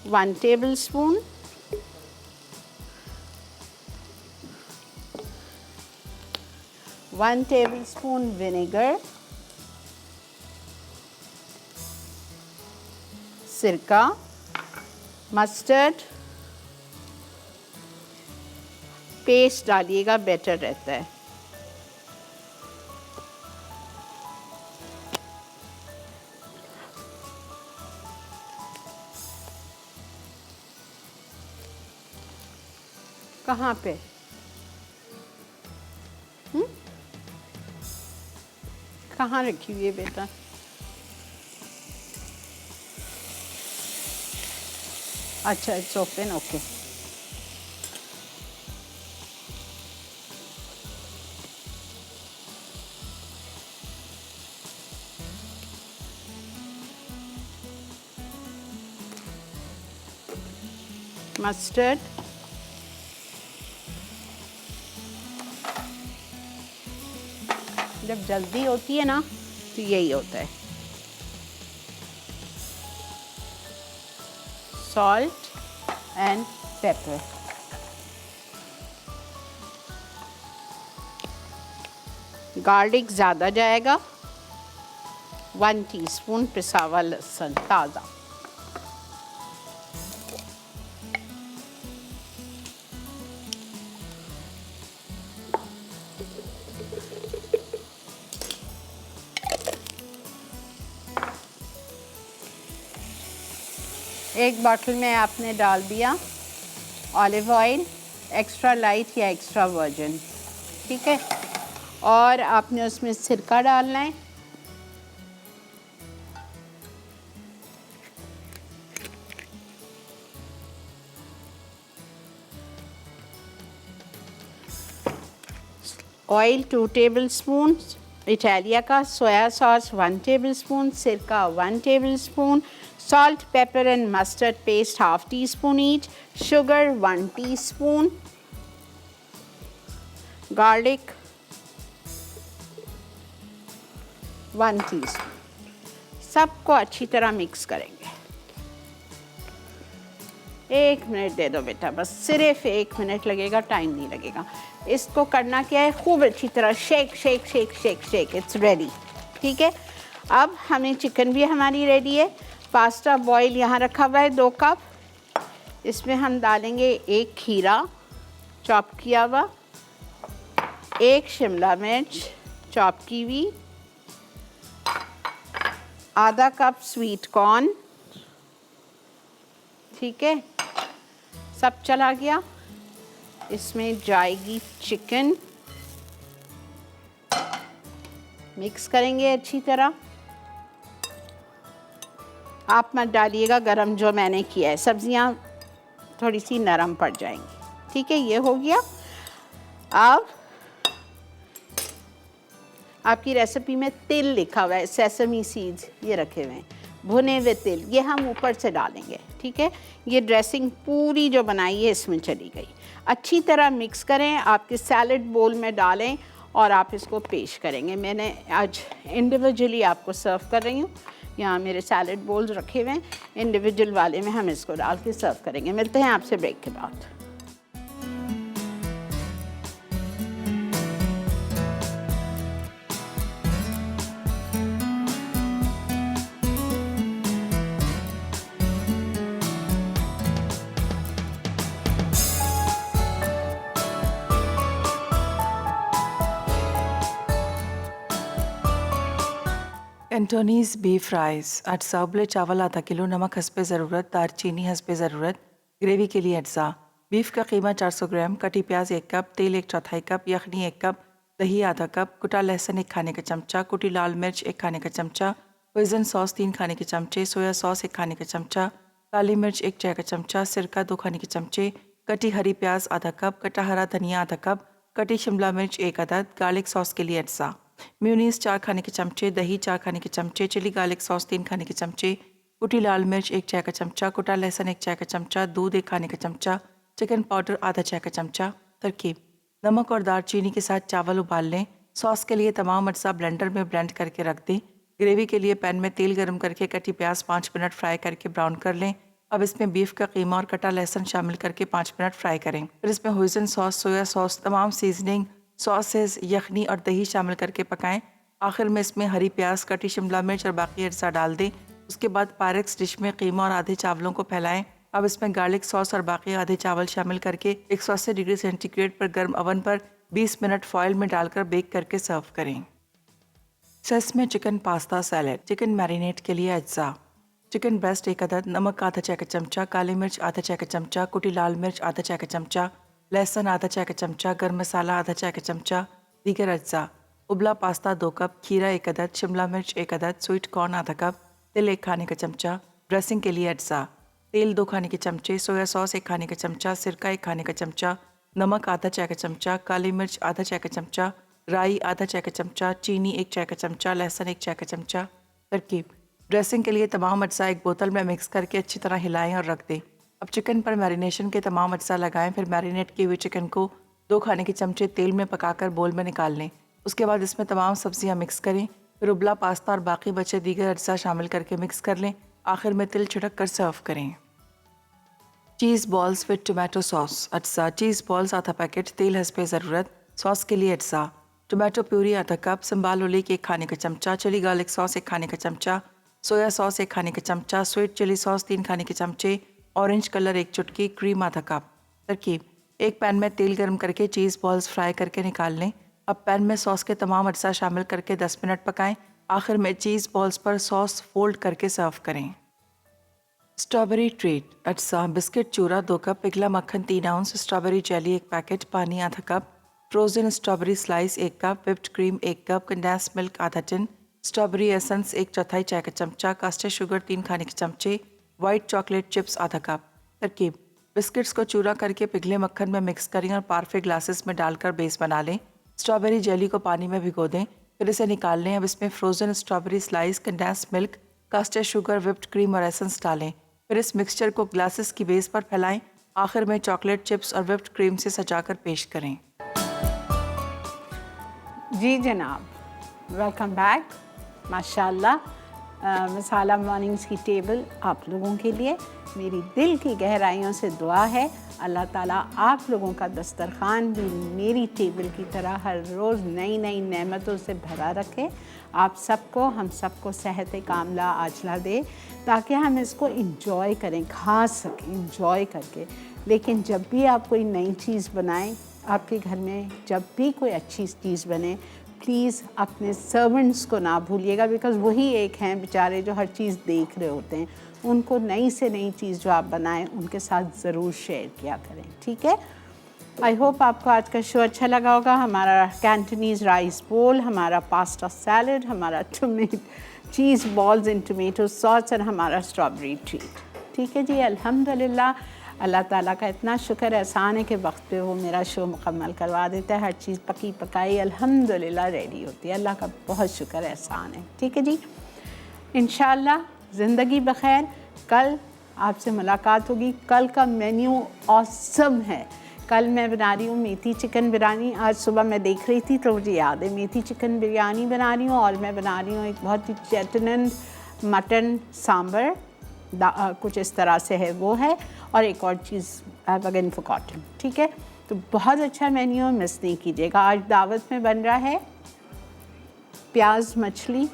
1 tablespoon, one tablespoon vinegar, सिरका, मस्टर्ड पेस्ट डालिएगा, बेटर रहता है। कहाँ पे? कहाँ रखी हुई है बेटा? अच्छा, इट्स ओपन, ओके। मस्टर्ड, जब जल्दी होती है ना तो यही होता है। सॉल्ट एंड पेपर, गार्लिक ज़्यादा जाएगा, 1 टीस्पून पिसा हुआ लहसुन ताज़ा, एक बॉटल में आपने डाल दिया ऑलिव ऑयल, एक्स्ट्रा लाइट या एक्स्ट्रा वर्जिन, ठीक है। और आपने उसमें सिरका डालना है, ऑयल 2 टेबलस्पून, इटालिया का सोया सॉस 1 टेबलस्पून, सिरका 1 tablespoon, salt, pepper and mustard paste 1/2 teaspoon each, sugar 1 teaspoon, garlic 1 teaspoon। सबको अच्छी तरह मिक्स करेंगे। 1 मिनट दे दो बेटा, बस सिर्फ 1 मिनट लगेगा, टाइम नहीं लगेगा। इसको करना क्या है, खूब अच्छी तरह shake shake shake shake shake, it's ready, ठीक है। अब हमें चिकन भी हमारी रेडी है। पास्ता बॉईल यहाँ रखा हुआ है 2 कप, इसमें हम डालेंगे 1 खीरा चॉप किया हुआ, 1 शिमला मिर्च चॉप की हुई, आधा कप स्वीट कॉर्न, ठीक है। सब चला गया, इसमें जाएगी चिकन, मिक्स करेंगे अच्छी तरह। आप मत डालिएगा गरम जो मैंने किया है, सब्जियां थोड़ी सी नरम पड़ जाएंगी, ठीक है। ये हो गया। अब आपकी रेसिपी में तिल लिखा हुआ है, सेसमी सीड्स ये रखे हुए हैं, भुने हुए तिल, ये हम ऊपर से डालेंगे, ठीक है। ये ड्रेसिंग पूरी जो बनाई है इसमें चली गई। अच्छी तरह मिक्स करें, आपके सैलड बोल में डालें और आप इसको पेश करेंगे। मैंने आज इंडिविजुअली आपको सर्व कर रही हूँ, यहाँ मेरे सैलड बोल्स रखे हुए हैं, इंडिविजुअल वाले में हम इसको डाल के सर्व करेंगे। मिलते हैं आपसे ब्रेक के बाद। कैंटोनीज़ बीफ राइस 800 उबले चावल आधा किलो, नमक हस्बे ज़रूरत, दालचीनी हस्बे ज़रूरत। ग्रेवी के लिए अज्जा: बीफ का कीमा 400 ग्राम, कटी प्याज 1 कप, तेल 1/4 कप, यखनी 1 कप, दही आधा कप, कुटा लहसुन 1 खाने का चमचा, कुटी लाल मिर्च 1 खाने का चमचा, होइज़न सॉस 3 खाने के चमचे, सोया सॉस 1 खाने का चमचा, काली मिर्च 1 चाय का चमचा, सिरका 2 खाने के चमचे, कटी हरी प्याज आधा कप, कटा हरा धनिया आधा कप, कटी शिमला मिर्च 1 अदद। गार्लिक सॉस के लिए अज्जा: म्यूनीस 4 खाने के चमचे, दही 4 खाने के चमचे, चिली गार्लिक सॉस 3 खाने के चमचे, कुटी लाल मिर्च 1 चाय का चमचा, कुटा लहसुन 1 चाय का चमचा, दूध 1 खाने का चमचा, चिकन पाउडर आधा चाय का चमचा। तरकीब: नमक और दालचीनी के साथ चावल उबाल लें। सॉस के लिए तमाम अज्जा ब्लेंडर में ब्लेंड करके रख दें। ग्रेवी के लिए पैन में तेल गर्म करके कटी प्याज 5 मिनट फ्राई करके ब्राउन कर लें। अब इसमें बीफ का कीमा और कटा लहसुन शामिल करके 5 मिनट फ्राई करें। फिर इसमें होइज़न सॉस, सोया सॉस, तमाम सीजनिंग, सॉसेस, यखनी और दही शामिल करके पकाएं। आखिर में इसमें हरी प्याज, कटी शिमला मिर्च और बाकी अज्जा डाल दें। उसके बाद पायरेक्स डिश में कीमा और आधे चावलों को फैलाएं। अब इसमें गार्लिक सॉस और बाकी आधे चावल शामिल करके 180 डिग्री सेंटीग्रेड पर गर्म ओवन पर 20 मिनट फॉइल में डालकर बेक करके सर्व करें। Sesame chicken pasta salad. Chicken marinate के लिए अज्जा: चिकन ब्रेस्ट 1 अदद, नमक आधा चाय का चमचा, काली मिर्च आधा चाय का चमचा, कुटी लाल मिर्च आधा चाय का चमचा, लहसुन आधा चाय का चमचा, गर्म मसाला आधा चाय का चमचा। दीगर अज्जा: उबला पास्ता 2 कप, खीरा 1 अदद, शिमला मिर्च 1 अदद, स्वीट कॉर्न आधा कप, तिल 1 खाने का चमचा। ड्रेसिंग के लिए अज्जा: तेल 2 खाने के चमचे, सोया सॉस 1 खाने का चमचा, सिरका 1 खाने का चमचा, नमक आधा चाय का चमचा, काली मिर्च आधा चाय का चमचा, राई आधा चाय का चमचा, चीनी 1 चाय का चमचा, लहसुन 1 चाय का चमचा। तरकीब: ड्रेसिंग के लिए तमाम अज्जा एक बोतल में मिक्स करके अच्छी तरह हिलाएं और रख दें। अब चिकन पर मैरिनेशन के तमाम अज्जा लगाएं। फिर मैरिनेट किए हुए चिकन को 2 खाने के चमचे तेल में पकाकर बोल में निकाल लें। उसके बाद इसमें तमाम सब्जियां मिक्स करें। फिर उबला पास्ता और बाकी बचे दीगर अज्जा शामिल करके मिक्स कर लें। आखिर में तिल छिड़क कर सर्व करें। चीज़ बॉल्स विद टोमेटो सॉस अज्जा: चीज़ बॉल्स आधा पैकेट, तेल हस्बे ज़रूरत। सॉस के लिए अज्जा: टोमेटो प्यूरी आधा कप, संबाल ओलिक 1 खाने का चमचा, चिली गार्लिक सॉस 1 खाने का चमचा, सोया सॉस 1 खाने का चमचा, स्वीट चिली सॉस 3 खाने के चमचे, ऑरेंज कलर 1 चुटकी, क्रीम आधा कप। तरकीब: एक पैन में तेल गर्म करके चीज़ बॉल्स फ्राई करके निकाल लें। अब पैन में सॉस के तमाम अज्जा शामिल करके 10 मिनट पकाएं। आखिर में चीज़ बॉल्स पर सॉस फोल्ड करके सर्व करें। स्ट्रॉबेरी ट्रीट अज्जा: बिस्किट चूरा 2 कप, पिघला मक्खन 3 आउंस, स्ट्रॉबेरी जेली 1 पैकेट, पानी आधा cup, frozen strawberry slice 1 cup, whipped cream 1 cup, condense milk आधा टिन, स्ट्रॉबेरी एसेंस 1/4 चाय का चमचा, कास्टर शुगर 3 खाने के चमचे, वाइट चॉकलेट चिप्स आधा कप। तरकीब: बिस्किट्स को चूरा करके पिघले मक्खन में मिक्स करें और पारफे ग्लासेस में डालकर बेस बना लें। स्ट्रॉबेरी जेली को पानी में भिगो दें। फिर इसे निकाल लें। अब इसमें frozen strawberry slice, condensed milk, caster sugar, whipped cream और एसेंस डालें। फिर इस मिक्सचर को ग्लासेस की बेस पर फैलाएं। आखिर में चॉकलेट चिप्स और व्हिप्ड क्रीम से सजाकर पेश करें। जी जनाब, वेलकम बैक। माशाल्लाह, मसाला मॉर्निंग्स की टेबल आप लोगों के लिए मेरी दिल की गहराइयों से दुआ है अल्लाह ताला आप लोगों का दस्तरखान भी मेरी टेबल की तरह हर रोज़ नई नई नेमतों से भरा रखे। आप सबको, हम सबको सेहत कामला आजला दे ताकि हम इसको इंजॉय करें, खा सकें इंजॉय करके। लेकिन जब भी आप कोई नई चीज़ बनाएं, आपके घर में जब भी कोई अच्छी चीज़ बने, प्लीज़ अपने सर्वेंट्स को ना भूलिएगा, बिकॉज़ वही एक हैं बेचारे जो हर चीज़ देख रहे होते हैं। उनको नई से नई चीज़ जो आप बनाएं उनके साथ ज़रूर शेयर किया करें, ठीक है। आई होप आपको आज का शो अच्छा लगा होगा। हमारा कैंटनीज़ राइस बोल, हमारा पास्ता सैलड, हमारा चीज़ बॉल्स इन टोमेटो सॉस और हमारा स्ट्रॉबेरी ट्रीट, ठीक है जी। अल्हम्दुलिल्लाह, अल्लाह ताला का इतना शुक्र एहसान है कि वक्त पे वो मेरा शो मुकम्मल करवा देता है। हर चीज़ पकी पकाई अल्हम्दुलिल्लाह रेडी होती है। अल्लाह का बहुत शुक्र एहसान है, ठीक है जी। इंशाअल्लाह ज़िंदगी बखैर, कल आपसे मुलाकात होगी। कल का मेन्यू ऑसम है। कल मैं बना रही हूँ मेथी चिकन बिरयानी। आज सुबह मैं देख रही थी तो मुझे याद है मेथी चिकन बिरयानी बना रही हूँ, और मैं बना रही हूँ एक बहुत ही चेटनन मटन सांबर, कुछ इस तरह से है वो है, और एक और चीज़ अगेन फॉर कॉटन, ठीक है। तो बहुत अच्छा मेन्यू, मिस नहीं कीजिएगा। आज दावत में बन रहा है प्याज मछली,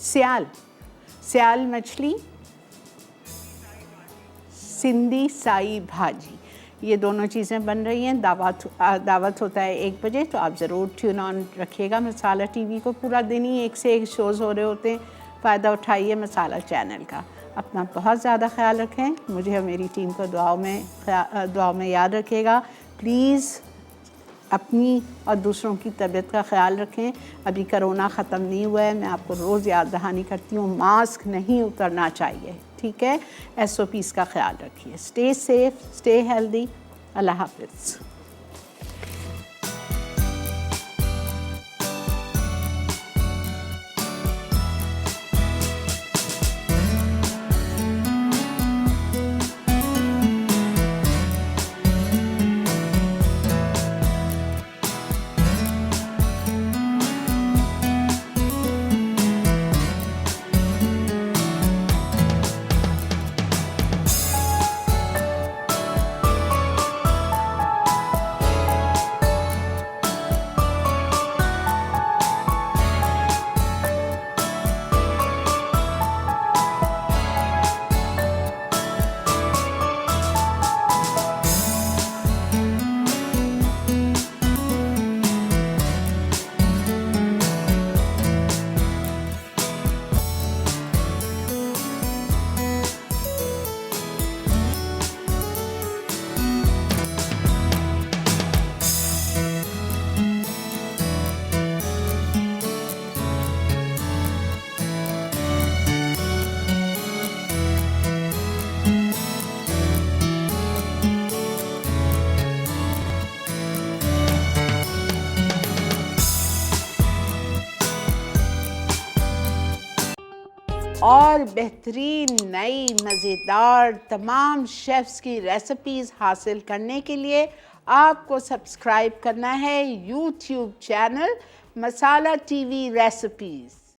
स्याल मछली, सिंधी साई भाजी, ये दोनों चीज़ें बन रही हैं। दावत होता है 1 बजे, तो आप ज़रूर ट्यून ऑन रखिएगा मसाला टीवी को। पूरा दिन ही एक से एक शोज़ हो रहे होते हैं, फ़ायदा उठाइए मसाला चैनल का। अपना बहुत ज़्यादा ख्याल रखें, मुझे और मेरी टीम को दुआओं में याद रखिएगा। प्लीज़ अपनी और दूसरों की तबीयत का ख्याल रखें। अभी कोरोना ख़त्म नहीं हुआ है, मैं आपको रोज़ याद दहानी करती हूँ, मास्क नहीं उतरना चाहिए, ठीक है। SOPs का ख्याल रखिए। Stay safe, stay healthy. अल्लाह हाफ़िज़। और बेहतरीन नई मज़ेदार तमाम शेफ़्स की रेसिपीज़ हासिल करने के लिए आपको सब्सक्राइब करना है YouTube चैनल मसाला TV रेसिपीज़।